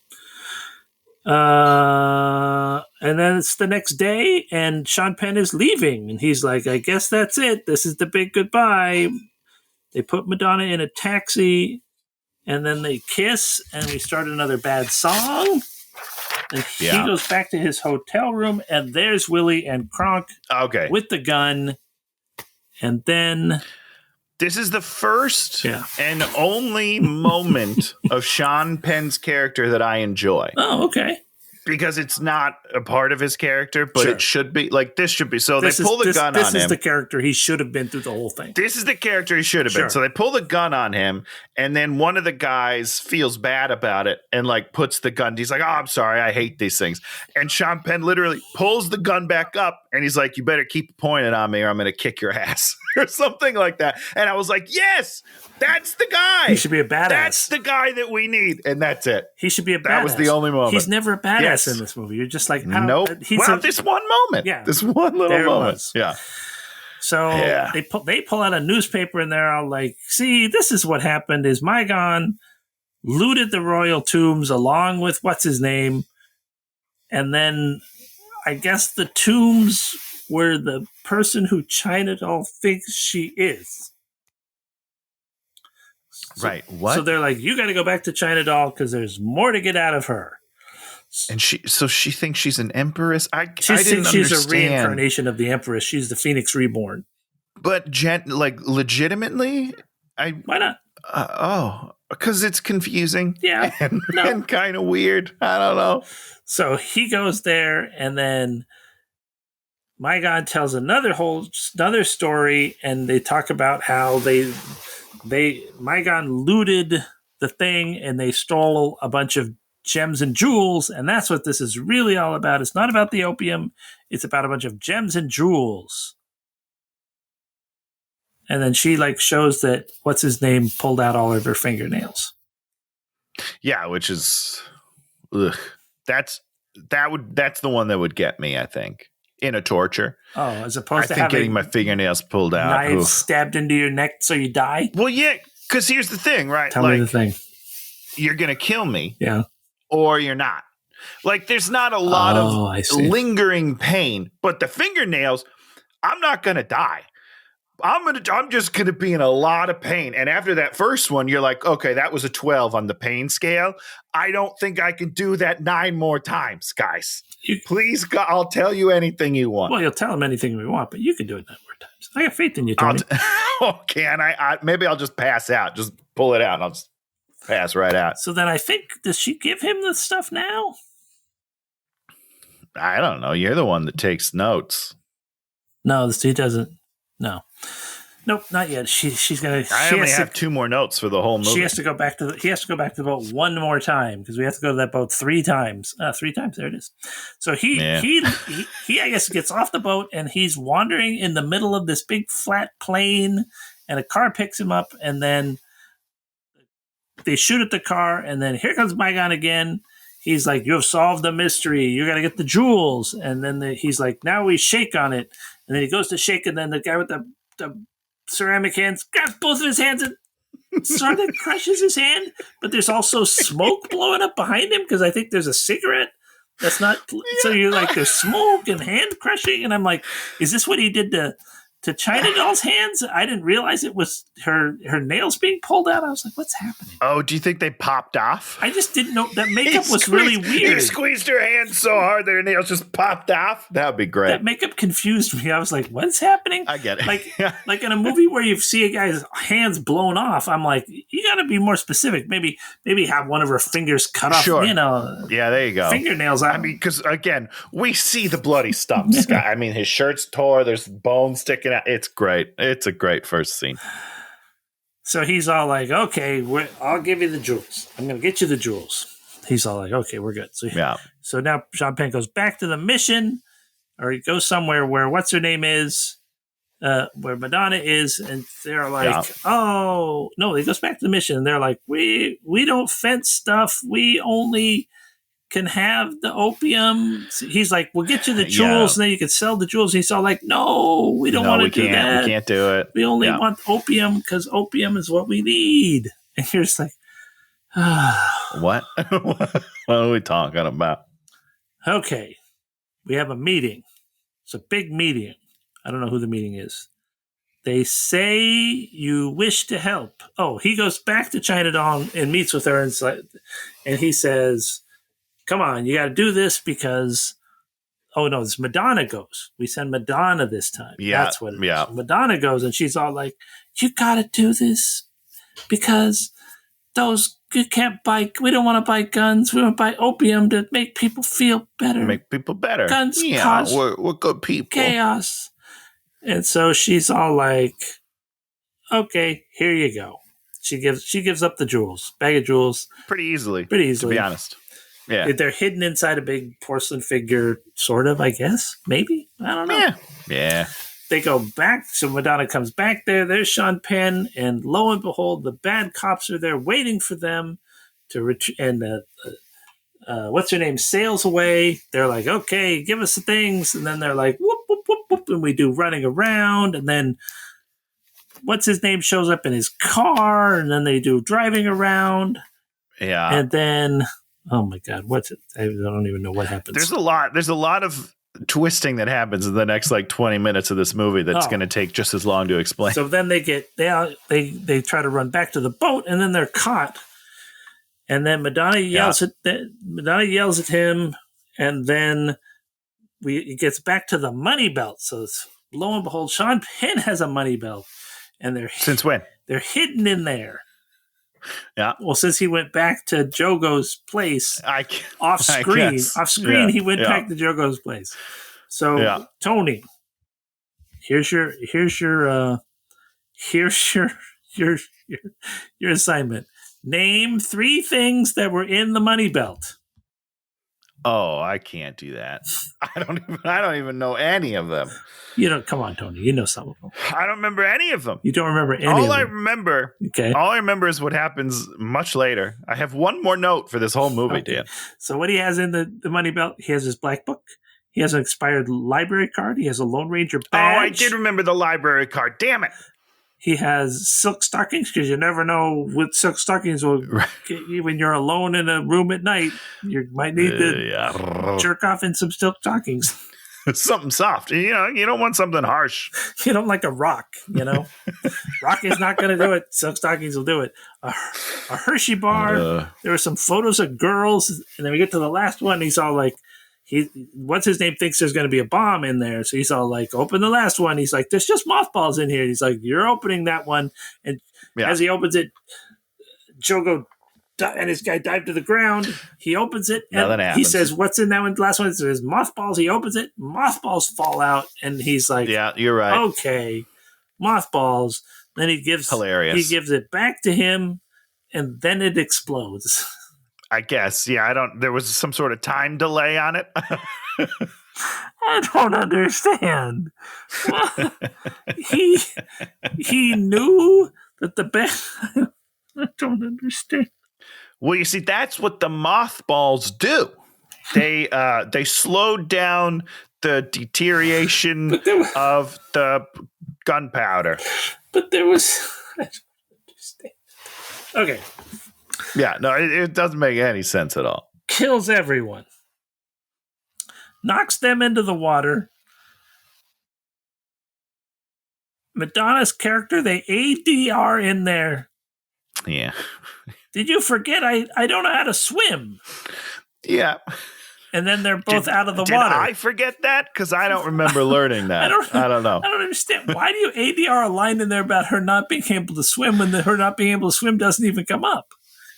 And then it's the next day, and Sean Penn is leaving, and he's like, I guess that's it. This is the big goodbye. They put Madonna in a taxi, and then they kiss, and we start another bad song. And he goes back to his hotel room, and there's Willie and Kronk with the gun. And then this is the first and only moment of Sean Penn's character that I enjoy. Oh, okay. Because it's not a part of his character, but it should be. This should be. So they pull the gun on him. This is the character he should have been through the whole thing. This is the character he should have been. So they pull the gun on him, and then one of the guys feels bad about it and puts the gun. He's like, oh, I'm sorry. I hate these things. And Sean Penn literally pulls the gun back up, and he's like, you better keep pointing on me or I'm going to kick your ass or something like that. And I was like, yes, that's the guy. He should be a badass. That's the guy that we need. And that's it. He should be a badass. That was the only moment. He's never a badass in this movie. You're just like, nope. This one moment. Yeah. This one little moment. Yeah. So they pull out a newspaper, and they're all like, see, this is what happened is Mygon looted the royal tombs along with what's his name. And then I guess the tombs were the person who China doll thinks she is. Right. What? So they're like, you got to go back to China doll because there's more to get out of her. And she thinks she's an empress. I didn't understand. She's a reincarnation of the empress. She's the Phoenix reborn. But legitimately, why not? Because it's confusing. Yeah, and kind of weird. I don't know. So he goes there, and then Mygon tells another story, and they talk about how Mygon looted the thing, and they stole a bunch of gems and jewels, and that's what this is really all about. It's not about the opium. It's about a bunch of gems and jewels. And then she shows that what's his name pulled out all of her fingernails. Yeah, which is that's the one that would get me, I think, in a torture. Oh, as opposed to having getting my fingernails pulled out, knives stabbed into your neck so you die. Well, yeah, because here's the thing, right? Tell me the thing. You're gonna kill me, yeah, or you're not. Like, there's not a lot of lingering pain, but the fingernails, I'm not gonna die. I'm just gonna be in a lot of pain. And after that first one, you're like, okay, that was a 12 on the pain scale. I don't think I can do that 9 more times, guys. Please, God, I'll tell you anything you want. Well, you'll tell him anything we want, but you can do it 9 more times. I have faith in you, Tony. Can I? Maybe I'll just pass out. Just pull it out, and I'll just pass right out. So then I think, does she give him the stuff now? I don't know. You're the one that takes notes. No, he doesn't. No. Nope, not yet. She's gonna. I only have 2 more notes for the whole movie. He has to go back to the boat 1 more time because we have to go to that boat 3 times. 3 times. There it is. So he I guess gets off the boat and he's wandering in the middle of this big flat plain, and a car picks him up, and then they shoot at the car, and then here comes Mygon again. He's like, "You have solved the mystery. You got to get the jewels." And then he's like, "Now we shake on it." And then he goes to shake, and then the guy with the ceramic hands grabs both of his hands and sort of crushes his hand. But there's also smoke blowing up behind him because I think there's a cigarette that's not. So you're like, there's smoke and hand crushing, and I'm like, is this what he did to China Doll's hands? I didn't realize it was her nails being pulled out. I was like, what's happening? Oh, do you think they popped off? I just didn't know. That makeup was really weird. He squeezed her hands so hard that her nails just popped off. That would be great. That makeup confused me. I was like, what's happening? I get it. Like in a movie where you see a guy's hands blown off, I'm like, you got to be more specific. Maybe have one of her fingers cut off. Sure. Yeah, there you go. Fingernails. I mean, because again, we see the bloody stumps. I mean, his shirt's tore. There's bones sticking out. It's great. It's a great first scene. So he's all like, okay, I'll give you the jewels. I'm going to get you the jewels. He's all like, okay, we're good. So now Sean Penn goes back to the mission, or he goes somewhere where what's her name is, where Madonna is, and they're like, oh, no, he goes back to the mission, and they're like, we don't fence stuff. We only can have the opium. He's like, we'll get you the jewels, and then you can sell the jewels. He's all like, no, we don't want to do that. We can't do it. We only want opium because opium is what we need. And you're just like, what? What are we talking about? Okay, we have a meeting. It's a big meeting. I don't know who the meeting is. They say you wish to help. Oh, he goes back to China Doll and meets with her, and he says, come on, you got to do this because, oh no, this Madonna goes. We send Madonna this time. Yeah, that's what it is. Madonna goes, and she's all like, you got to do this because you can't buy, we don't want to buy guns. We want to buy opium to make people feel better. Make people better. Guns cause we're good people. Chaos. And so she's all like, okay, here you go. She gives up the jewels, bag of jewels. Pretty easily. To be honest. Yeah. They're hidden inside a big porcelain figure, sort of, I guess. Maybe. I don't know. Yeah. They go back. So Madonna comes back there. There's Sean Penn. And lo and behold, the bad cops are there waiting for them to and what's her name sails away. They're like, okay, give us the things. And then they're like, whoop, whoop, whoop, whoop. And we do running around. And then what's his name shows up in his car. And then they do driving around. Yeah. And then... oh my God! What's it? I don't even know what happens. There's a lot of twisting that happens in the next 20 minutes of this movie that's going to take just as long to explain. So then they try to run back to the boat, and then they're caught. And then Madonna yells at him, and then it gets back to the money belt. So lo and behold, Sean Penn has a money belt, and since when? They're hidden in there. Yeah. Well, since he went back to Jogo's place off screen, he went back to Jogo's place. So, Tony, here's your assignment. Name 3 things that were in the money belt. Oh, I can't do that. I don't even know any of them. You don't. Come on, Tony. You know some of them. I don't remember any of them. You don't remember any All of I them. remember, Okay. all I remember is what happens much later. I have one more note for this whole movie, Okay. Dan. So what he has in the money belt, he has his black book. He has an expired library card. He has a Lone Ranger badge. Oh, I did remember the library card. Damn it. He has silk stockings because you never know what silk stockings will get you when you're alone in a room at night. You might need to jerk off in some silk stockings. Something soft. You know, you don't want something harsh. You don't like a rock, you know? Rock is not going to do it. Silk stockings will do it. A Hershey bar. There were some photos of girls. And then we get to the last one. He's all like, what's his name thinks there's going to be a bomb in there. So he's all like, open the last one. He's like, there's just mothballs in here. He's like, you're opening that one. And as he opens it, Jogo and his guy dive to the ground. He opens it and he says, what's in that one? The last one says mothballs. He opens it. Mothballs fall out. And he's like, yeah, you're right. Okay, mothballs. Then he gives it back to him and then it explodes. I guess. Yeah, there was some sort of time delay on it. I don't understand. he knew that the band. I don't understand. Well, you see, that's what the mothballs do. They slowed down the deterioration of the gunpowder. But there was. I don't understand. Okay. Yeah, no, it doesn't make any sense at all. Kills everyone. Knocks them into the water. Madonna's character, they ADR in there. Yeah. Did you forget I don't know how to swim? Yeah. And then they're both out of the water. Did I forget that? Because I don't remember learning that. I don't know. I don't understand. Why do you ADR a line in there about her not being able to swim when her not being able to swim doesn't even come up?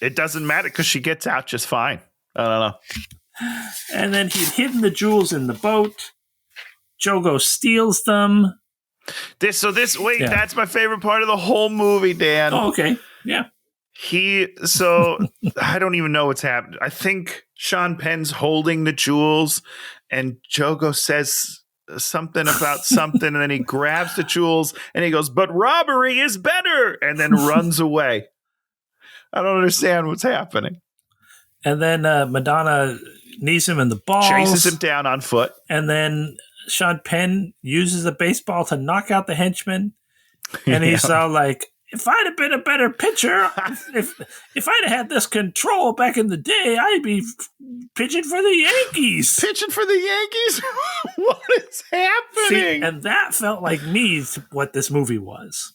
It doesn't matter because she gets out just fine. I don't know. And then he'd hidden the jewels in the boat. Jogo steals them. That's my favorite part of the whole movie, Dan. Oh, okay. Yeah. I don't even know what's happened. I think Sean Penn's holding the jewels and Jogo says something about something and then he grabs the jewels and he goes, but robbery is better, and then runs away. I don't understand what's happening. And then Madonna knees him in the balls. Chases him down on foot. And then Sean Penn uses a baseball to knock out the henchman. And he's all like, if I'd have been a better pitcher, if I'd have had this control back in the day, I'd be pitching for the Yankees. Pitching for the Yankees? What is happening? See, and that felt like me what this movie was.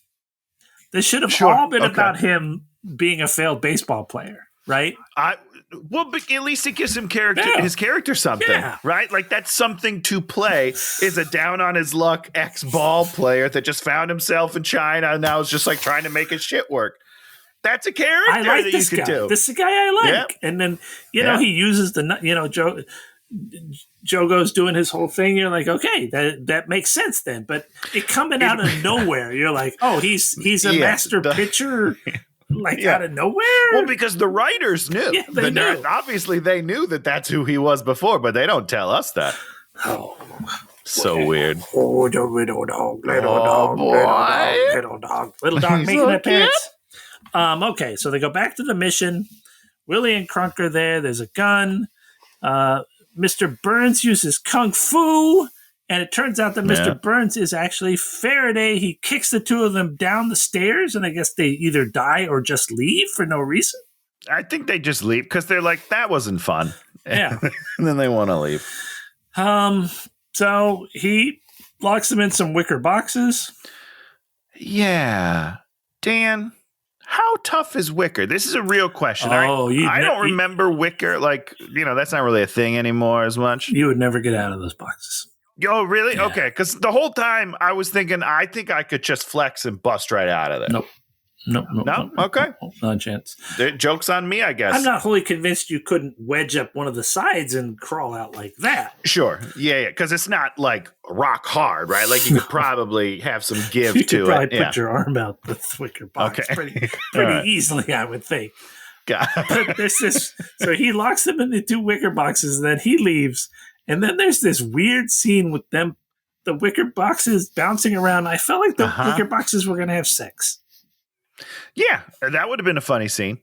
This should have all been about him being a failed baseball player, right? But at least it gives him his character something, right? Like that's something to play. Is a down on his luck ex-ball player that just found himself in China and now is just like trying to make his shit work. That's a character I like that this you could guy. do. This is a guy I like. Yep. And then, he uses Jogo's doing his whole thing. You're like, okay, that makes sense then. But it coming out of nowhere, you're like, oh, he's a master pitcher. Out of nowhere? Well, because the writers knew. Yeah, they knew. Obviously, they knew that that's who he was before, but they don't tell us that. Oh. So weird. Oh, the little dog, little dog, little dog. Little dog making their pants. Okay, so they go back to the mission. Willie and Crunk are there. There's a gun. Mr. Burns uses Kung Fu. And it turns out that Mr. Burns is actually Faraday. He kicks the two of them down the stairs, and I guess they either die or just leave for no reason. I think they just leave because they're like, that wasn't fun. Yeah. And then they want to leave. So he locks them in some wicker boxes. Yeah. Dan, how tough is wicker? This is a real question. I don't remember wicker. That's not really a thing anymore as much. You would never get out of those boxes. Oh, really? Yeah. Okay, because the whole time I was thinking, I think I could just flex and bust right out of there. Nope. No? Okay. Not a chance. Joke's on me, I guess. I'm not wholly convinced you couldn't wedge up one of the sides and crawl out like that. Sure. Yeah, because it's not like rock hard, right? Like you could probably have some give you to could probably it. put your arm out the wicker box pretty easily, I would think. God. But there's this, so he locks them in the 2 wicker boxes, and then he leaves. And then there's this weird scene with them, the wicker boxes bouncing around. I felt like the wicker boxes were going to have sex. Yeah, that would have been a funny scene.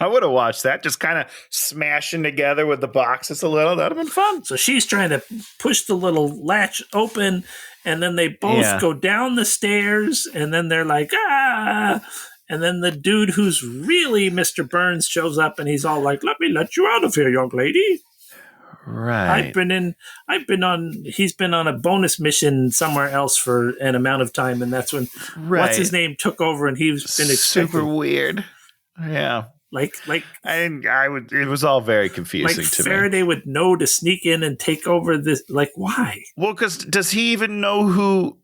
I would have watched that, just kind of smashing together with the boxes a little. That would have been fun. So she's trying to push the little latch open, and then they both go down the stairs, and then they're like, ah. And then the dude who's really Mr. Burns shows up, and he's all like, let me let you out of here, young lady. Right. He's been on a bonus mission somewhere else for an amount of time, and that's when what's his name took over, and he's been expected. Super weird. Yeah. It was all very confusing to me. Faraday would know to sneak in and take over this. Like, why? Well, because does he even know who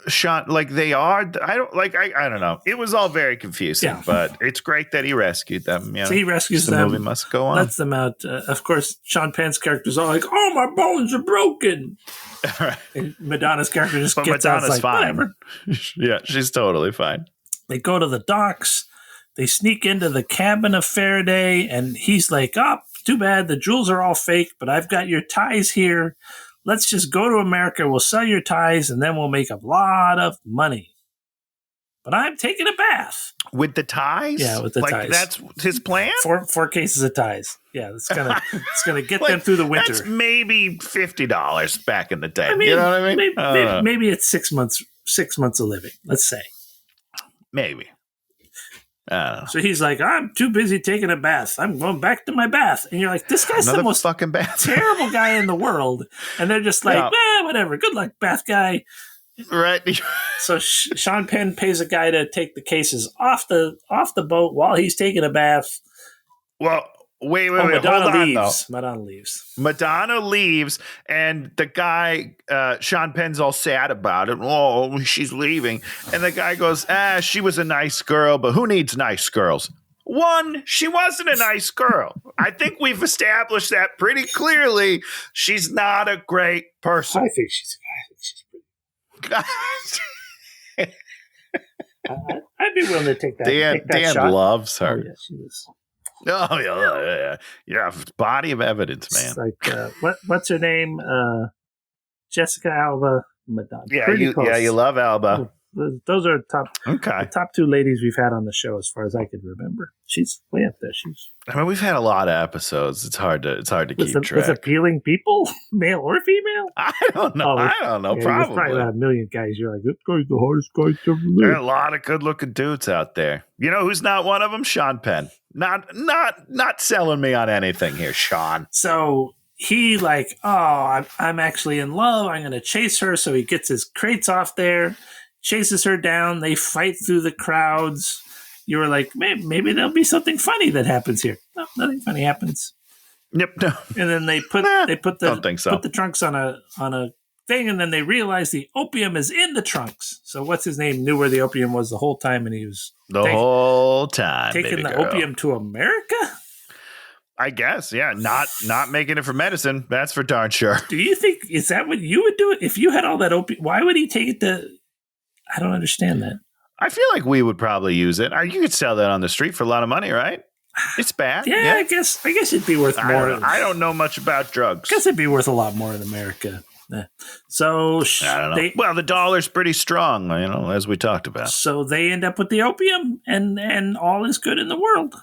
Sean, like they are? I don't know. It was all very confusing, but it's great that he rescued them. So he rescues them. The movie must go on. Lets them out. Of course, Sean Penn's character's all like, "Oh, my bones are broken." Right. And Madonna's character just gets out, like, fine. Whatever. Yeah, she's totally fine. They go to the docks. They sneak into the cabin of Faraday, and he's like, "Oh, too bad. The jewels are all fake, but I've got your ties here. Let's just go to America. We'll sell your ties, and then we'll make a lot of money." But I'm taking a bath. With the ties? Yeah, with the ties. That's his plan? Four cases of ties. Yeah, it's gonna get them through the winter. That's maybe $50 back in the day. I mean, you know what I mean? Maybe it's 6 months. 6 months of living. Let's say. Maybe. So he's like, I'm too busy taking a bath. I'm going back to my bath. And you're like, this guy's the most fucking bath. terrible guy in the world. And they're just like, whatever. Good luck, bath guy. Right. So Sean Penn pays a guy to take the cases off the boat while he's taking a bath. Well, wait. Madonna Hold on, leaves. though. Madonna leaves, and the guy, Sean Penn's all sad about it. Oh, she's leaving. And the guy goes, she was a nice girl, but who needs nice girls? One, she wasn't a nice girl. I think we've established that pretty clearly. She's not a great person. I think she's pretty. I'd be willing to take that. Dan shot. loves her. Oh, yeah, she was. Oh yeah. Body of evidence, man. It's like what's her name? Jessica Alba, Madonna. Yeah, you love Alba. Those are the top 2 ladies we've had on the show, as far as I could remember. She's way up there. I mean, we've had a lot of episodes. It's hard to keep track. With appealing people, male or female. I don't know. Yeah, probably about 1 million guys. You're like, this guy's the hardest guy to ever live. There are a lot of good-looking dudes out there. You know who's not one of them? Sean Penn. Not selling me on anything here, Sean. So he like, I'm actually in love. I'm going to chase her. So he gets his crates off there, chases her down. They fight through the crowds. You were like, maybe there'll be something funny that happens here. No, nothing funny happens. Yep. No. And then they put the trunks on a thing, and then they realize the opium is in the trunks. So what's his name knew where the opium was the whole time, and he was whole time taking the opium to America. I guess, yeah. Not making it for medicine. That's for darn sure. Do you think is that what you would do if you had all that opium? Why would he take it to? I don't understand that. I feel like we would probably use it. You could sell that on the street for a lot of money, right? It's bad. Yeah. I guess it'd be worth more. I don't know much about drugs. I guess it'd be worth a lot more in America. So I don't know. The dollar's pretty strong, as we talked about. So they end up with the opium, and all is good in the world.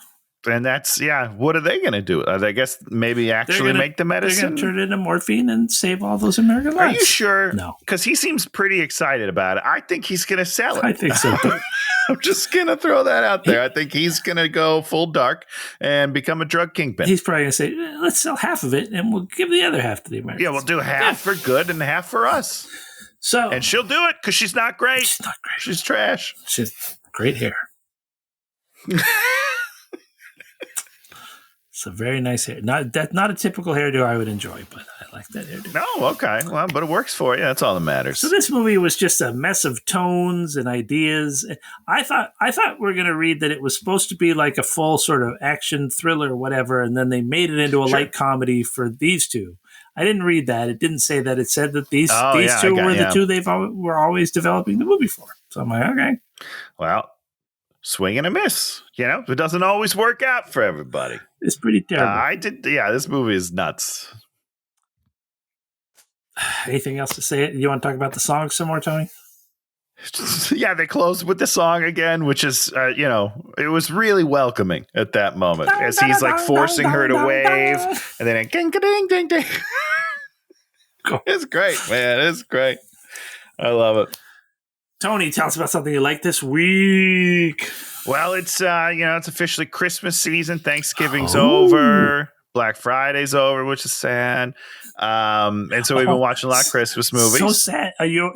And that's, what are they going to do? I guess maybe actually make the medicine? They're going to turn it into morphine and save all those American lives. Are you sure? No. Because he seems pretty excited about it. I think he's going to sell it. I think so, too. I'm just going to throw that out there. I think he's going to go full dark and become a drug kingpin. He's probably going to say, let's sell half of it, and we'll give the other half to the Americans. Yeah, we'll do half for good and half for us. And she'll do it because she's not great. She's not great. She's trash. She's great hair. It's a very nice hair. Not a typical hairdo I would enjoe, but I like that hairdo. No, okay. Well, but it works for you. That's all that matters. So this movie was just a mess of tones and ideas. I thought we were going to read that it was supposed to be like a full sort of action thriller or whatever, and then they made it into a light comedy for these two. I didn't read that. It didn't say that. It said that these two were the two were always developing the movie for. So I'm like, okay. Well, swing and a miss. It doesn't always work out for everybody. It's pretty terrible. This movie is nuts. Anything else to say? You want to talk about the song some more, Tony? Yeah, they closed with the song again, which is, it was really welcoming at that moment as he's like forcing her to wave, and then ding, ding, ding, ding. It's great, man. It's great. I love it. Tony, tell us about something you like this week. Well, it's it's officially Christmas season. Thanksgiving's over. Black Friday's over, which is sad. And so we've been watching a lot of Christmas movies. So sad. Are you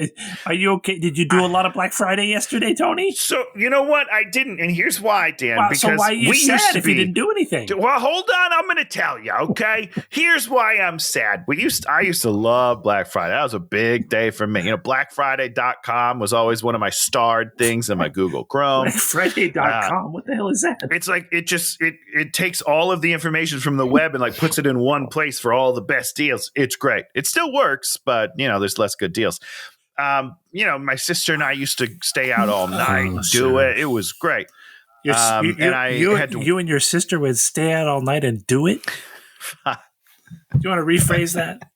okay? Did you do a lot of Black Friday yesterday, Tony? So you know what? I didn't, and here's why, Dan. Wow, because so why are you sad if you didn't do anything? Well, hold on. I'm going to tell you. Okay. Here's why I'm sad. I used to love Black Friday. That was a big day for me. BlackFriday.com was always one of my starred things in my Google Chrome. BlackFriday.com. What the hell is that? It's like it takes all of the information from the web and like puts it in one place for all the best deals. It's great. It still works, but there's less good deals. My sister and I used to stay out all night and do it. It was great. You and your sister would stay out all night and do it? Do you want to rephrase that?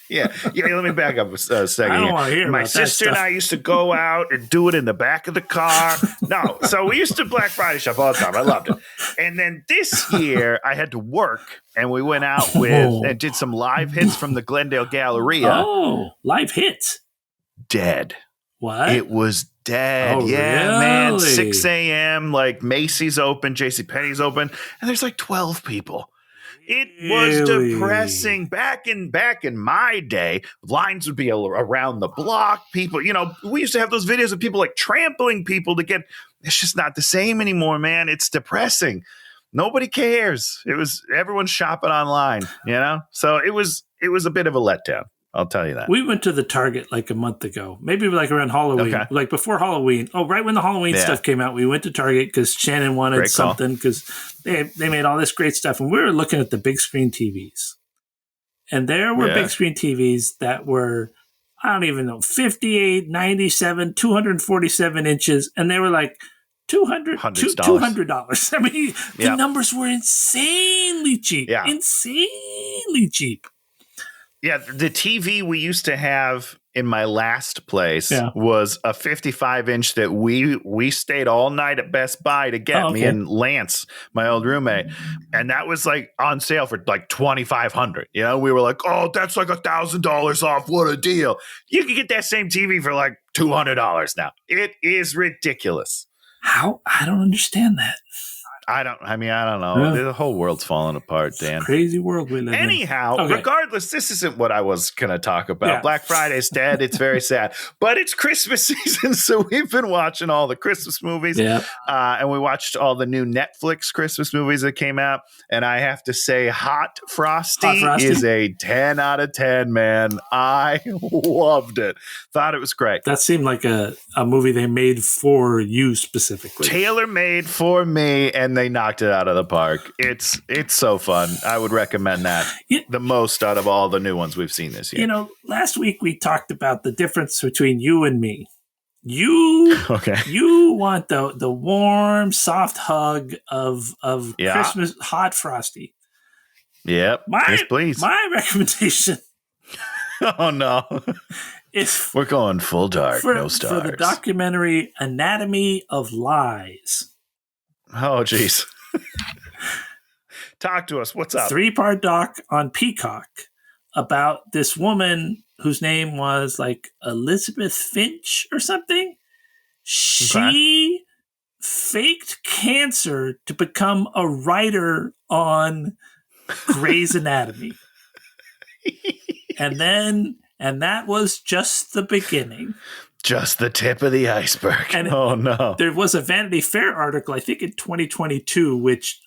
Yeah. Let me back up a second. I don't want to hear My about sister and I used to go out and do it in the back of the car. No, so we used to Black Friday shop all the time. I loved it. And then this year I had to work, and we went out and did some live hits from the Glendale Galleria. Oh, live hits. Dead. What? It was dead. Oh, yeah, really? man. 6 a.m. Like Macy's open, JCPenney's open, and there's like 12 people. It was depressing. Back in my day, lines would be around the block. People, we used to have those videos of people like trampling people to get. It's just not the same anymore, man. It's depressing. Nobody cares. Everyone's shopping online, So it was a bit of a letdown. I'll tell you that. We went to the Target like a month ago, maybe like around Halloween, like before Halloween. Oh, right when the Halloween stuff came out, we went to Target because Shannon wanted something because they made all this great stuff. And we were looking at the big screen TVs. And there were big screen TVs that were, I don't even know, 58, 97, 247 inches. And they were like $200. I mean, the numbers were insanely cheap. Yeah. Insanely cheap. Yeah, the TV we used to have in my last place was a 55-inch that we stayed all night at Best Buy to get, me and Lance, my old roommate. And that was like on sale for like $2,500. We were like, oh, that's like $1,000 off. What a deal. You can get that same TV for like $200 now. It is ridiculous. How? I don't understand that. I don't know. Yeah. The whole world's falling apart, Dan. Crazy world we live in. Anyhow, regardless, this isn't what I was going to talk about. Yeah. Black Friday's dead. It's very sad. But it's Christmas season, so we've been watching all the Christmas movies. Yeah. And we watched all the new Netflix Christmas movies that came out. And I have to say, Hot Frosty is a 10 out of 10, man. I loved it. Thought it was great. That seemed like a movie they made for you specifically. Tailor-made for me, and they knocked it out of the park. It's so fun. I would recommend that the most out of all the new ones we've seen this year. Last week we talked about the difference between you and me. You want the warm, soft hug of Christmas Hot Frosty. Yep. Yes, please. My recommendation. Oh no. We're going full dark, no stars. For the documentary Anatomy of Lies. Oh, geez. Talk to us. What's up? 3-part doc on Peacock about this woman whose name was like Elizabeth Finch or something. She faked cancer to become a writer on Grey's Anatomy. And that was just the beginning. Just the tip of the iceberg. And oh, no. There was a Vanity Fair article, I think in 2022, which,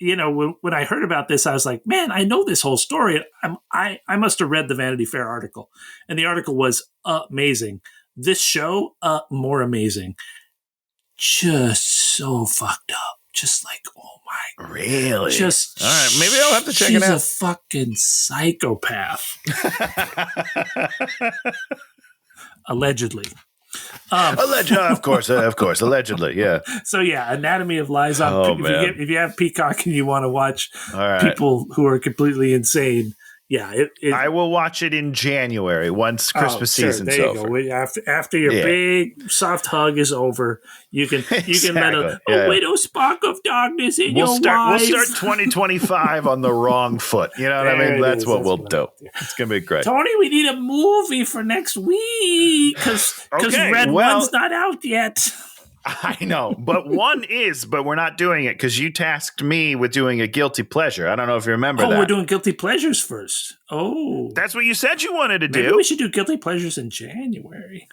when I heard about this, I was like, man, I know this whole story. I must have read the Vanity Fair article. And the article was amazing. This show, more amazing. Just so fucked up. Just like, oh my. Really? All right. Maybe I'll have to check it out. She's a fucking psychopath. Allegedly. Of course, allegedly, yeah. So yeah, Anatomy of Lies on. If you have Peacock and you want to watch people who are completely insane, yeah, I will watch it in January once Christmas season's there you over. Go. After your big soft hug is over, you can let a little spark of darkness in your We'll eyes. start 2025 on the wrong foot. You know what I mean? That's what we'll do. It's gonna be great. Tony, we need a movie for next week because Red One's not out yet. I know, but but we're not doing it because you tasked me with doing a guilty pleasure. I don't know if you remember that. Oh, we're doing guilty pleasures first. Oh. That's what you said you wanted to do. Maybe we should do guilty pleasures in January.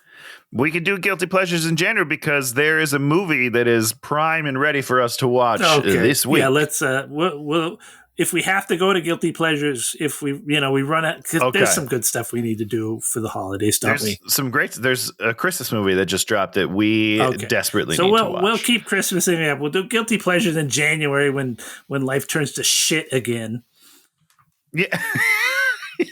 We could do guilty pleasures in January because there is a movie that is prime and ready for us to watch this week. Yeah, let's we'll if we have to go to guilty pleasures, if we run out, because there's some good stuff we need to do for the holidays, don't we? There's a Christmas movie that just dropped that we desperately need to watch. We'll keep Christmas in there. We'll do guilty pleasures in January when life turns to shit again. Yeah.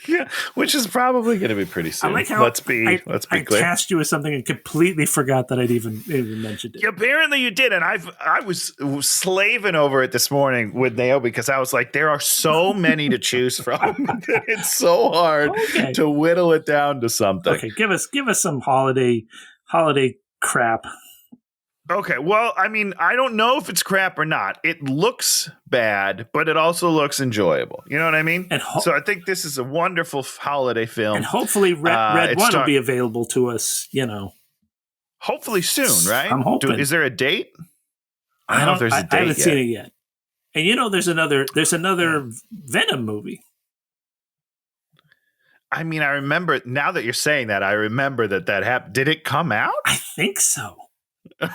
Yeah, which is probably going to be pretty soon. I like how let's be clear. I tasked you with something and completely forgot that I'd even mentioned it. Yeah, apparently you did, and I was slaving over it this morning with Naomi because I was like, there are so many to choose from. It's so hard to whittle it down to something. Okay, give us some holiday crap. Okay, well, I mean, I don't know if it's crap or not. It looks bad, but it also looks enjoyable. You know what I mean? So I think this is a wonderful holiday film. And hopefully Red One will be available to us, Hopefully soon, right? I'm hoping. Is there a date? I don't know if there's a date. I haven't seen it yet. And there's another Venom movie. I mean, I remember, now that you're saying that, I remember that happened. Did it come out? I think so.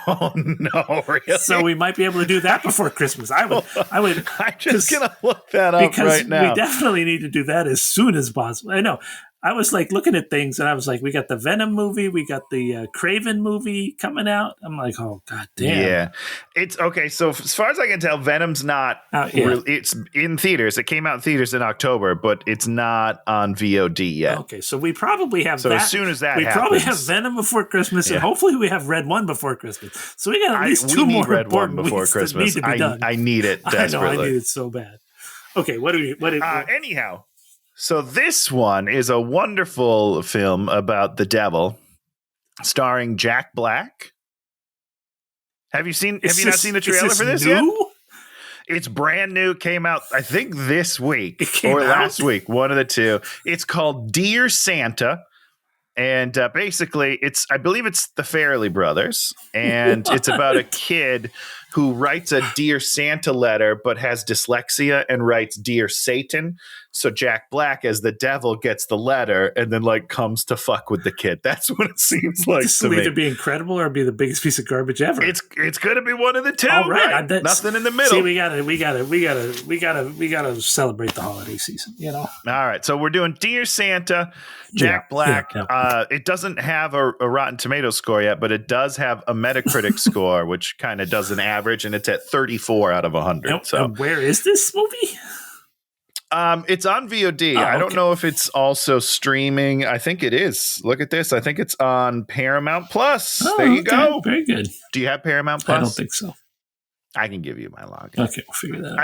Oh no! Really? So we might be able to do that before Christmas. I would. I'm just gonna look that up right now. We definitely need to do that as soon as possible. I know. I was like looking at things, and I was like, "We got the Venom movie, we got the Craven movie coming out." I'm like, "Oh god damn!" Yeah, it's okay. So as far as I can tell, Venom's not. It's in theaters. It came out in theaters in October, but it's not on VOD yet. Okay, so we probably have. So as soon as that, we probably have Venom before Christmas, and hopefully we have Red One before Christmas. So we got at least two more Red One before Christmas. Need to be done. I need it desperately. I know. I need it so bad. Okay, anyhow. So this one is a wonderful film about the devil, starring Jack Black. Have you not seen the trailer for this yet? It's brand new. Came out, I think, this week or last week. One of the two. It's called Dear Santa. And basically, I believe it's the Farrelly brothers. And it's about a kid who writes a Dear Santa letter, but has dyslexia and writes Dear Satan. So Jack Black, as the devil, gets the letter and then comes to fuck with the kid. That's what it seems like this to me. This will either be incredible or be the biggest piece of garbage ever. It's going to be one of the two. All right. Nothing in the middle. See, we gotta celebrate the holiday season. All right. So we're doing Dear Santa, Jack Black. Yeah. It doesn't have a Rotten Tomatoes score yet, but it does have a Metacritic score, which kind of does an average, and it's at 34 out of 100. So where is this movie? It's on VOD. I don't know if it's also streaming. I think it is. Look at this. I think it's on Paramount Plus. There you go. Very good. Do you have Paramount Plus? I don't think so. I can give you my login. Okay, we'll figure that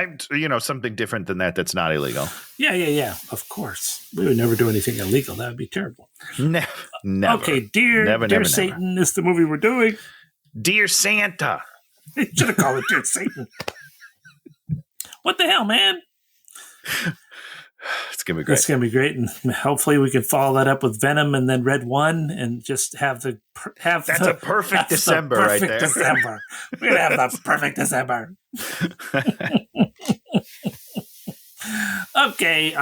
out. Something different than that's not illegal. Yeah. Of course. We would never do anything illegal. That would be terrible. Never. Okay, Dear Satan is the movie we're doing. Dear Santa. You should have called it Dear Satan. What the hell, man? It's gonna be great. It's gonna be great, and hopefully we can follow that up with Venom and then Red One, and just have a perfect December right there. December. We're gonna have the perfect December. Okay,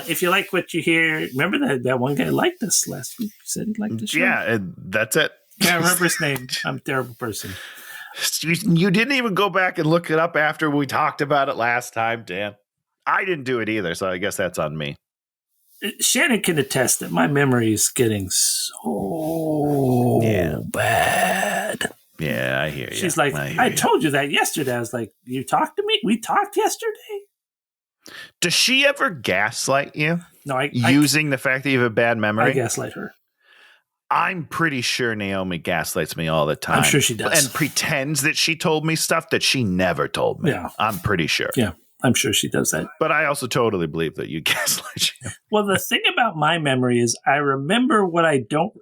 if you like what you hear, remember that one guy liked us last week. He said he liked the show. Yeah, and that's it. Can't remember his name. I'm a terrible person. You didn't even go back and look it up after we talked about it last time, Dan. I didn't do it either, so I guess that's on me. Shannon can attest that my memory is getting so bad. Yeah, I hear you. She's like, I told you that yesterday. I was like, you talked to me? We talked yesterday? Does she ever gaslight you? No, using the fact that you have a bad memory? I gaslight her. I'm pretty sure Naomi gaslights me all the time. I'm sure she does. And pretends that she told me stuff that she never told me. Yeah. I'm pretty sure. Yeah, I'm sure she does that. But I also totally believe that you gaslight you. Well, the thing about my memory is I remember what I don't.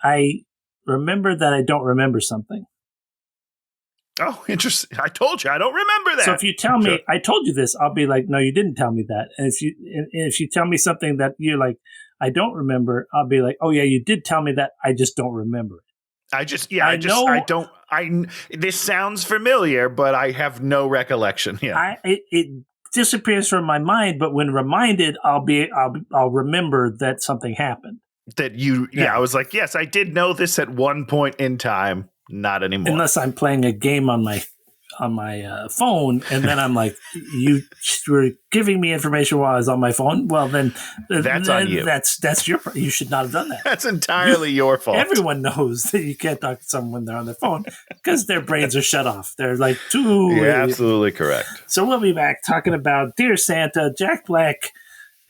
I remember that I don't remember something. Oh, interesting. I told you I don't remember that. So if you tell me I told you this, I'll be like, no, you didn't tell me that. And if you tell me something that you're like, I don't remember, I'll be like, oh yeah, you did tell me that. I just don't remember it. This sounds familiar, but I have no recollection. Yeah. It disappears from my mind, but when reminded, I'll remember that something happened. I was like, yes, I did know this at one point in time. Not anymore. Unless I'm playing a game on my phone, and then I'm like, you were giving me information while I was on my phone. Well, then that's on you. That's your. You should not have done that. That's entirely your fault. Everyone knows that you can't talk to someone when they're on their phone because their brains are shut off. They're like, You're absolutely correct. So we'll be back talking about Dear Santa, Jack Black.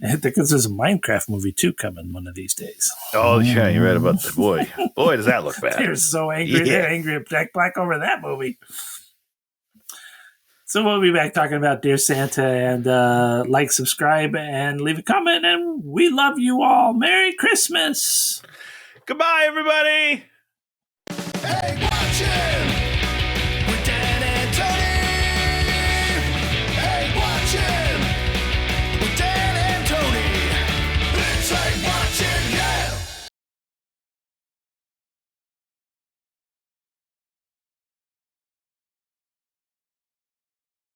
I think there's a Minecraft movie too coming one of these days. Oh yeah, you're right about that. Boy, does that look bad. They're so angry. Yeah. They're angry at Jack Black over that movie. So we'll be back talking about Dear Santa, and like, subscribe, and leave a comment. And we love you all. Merry Christmas. Goodbye, everybody.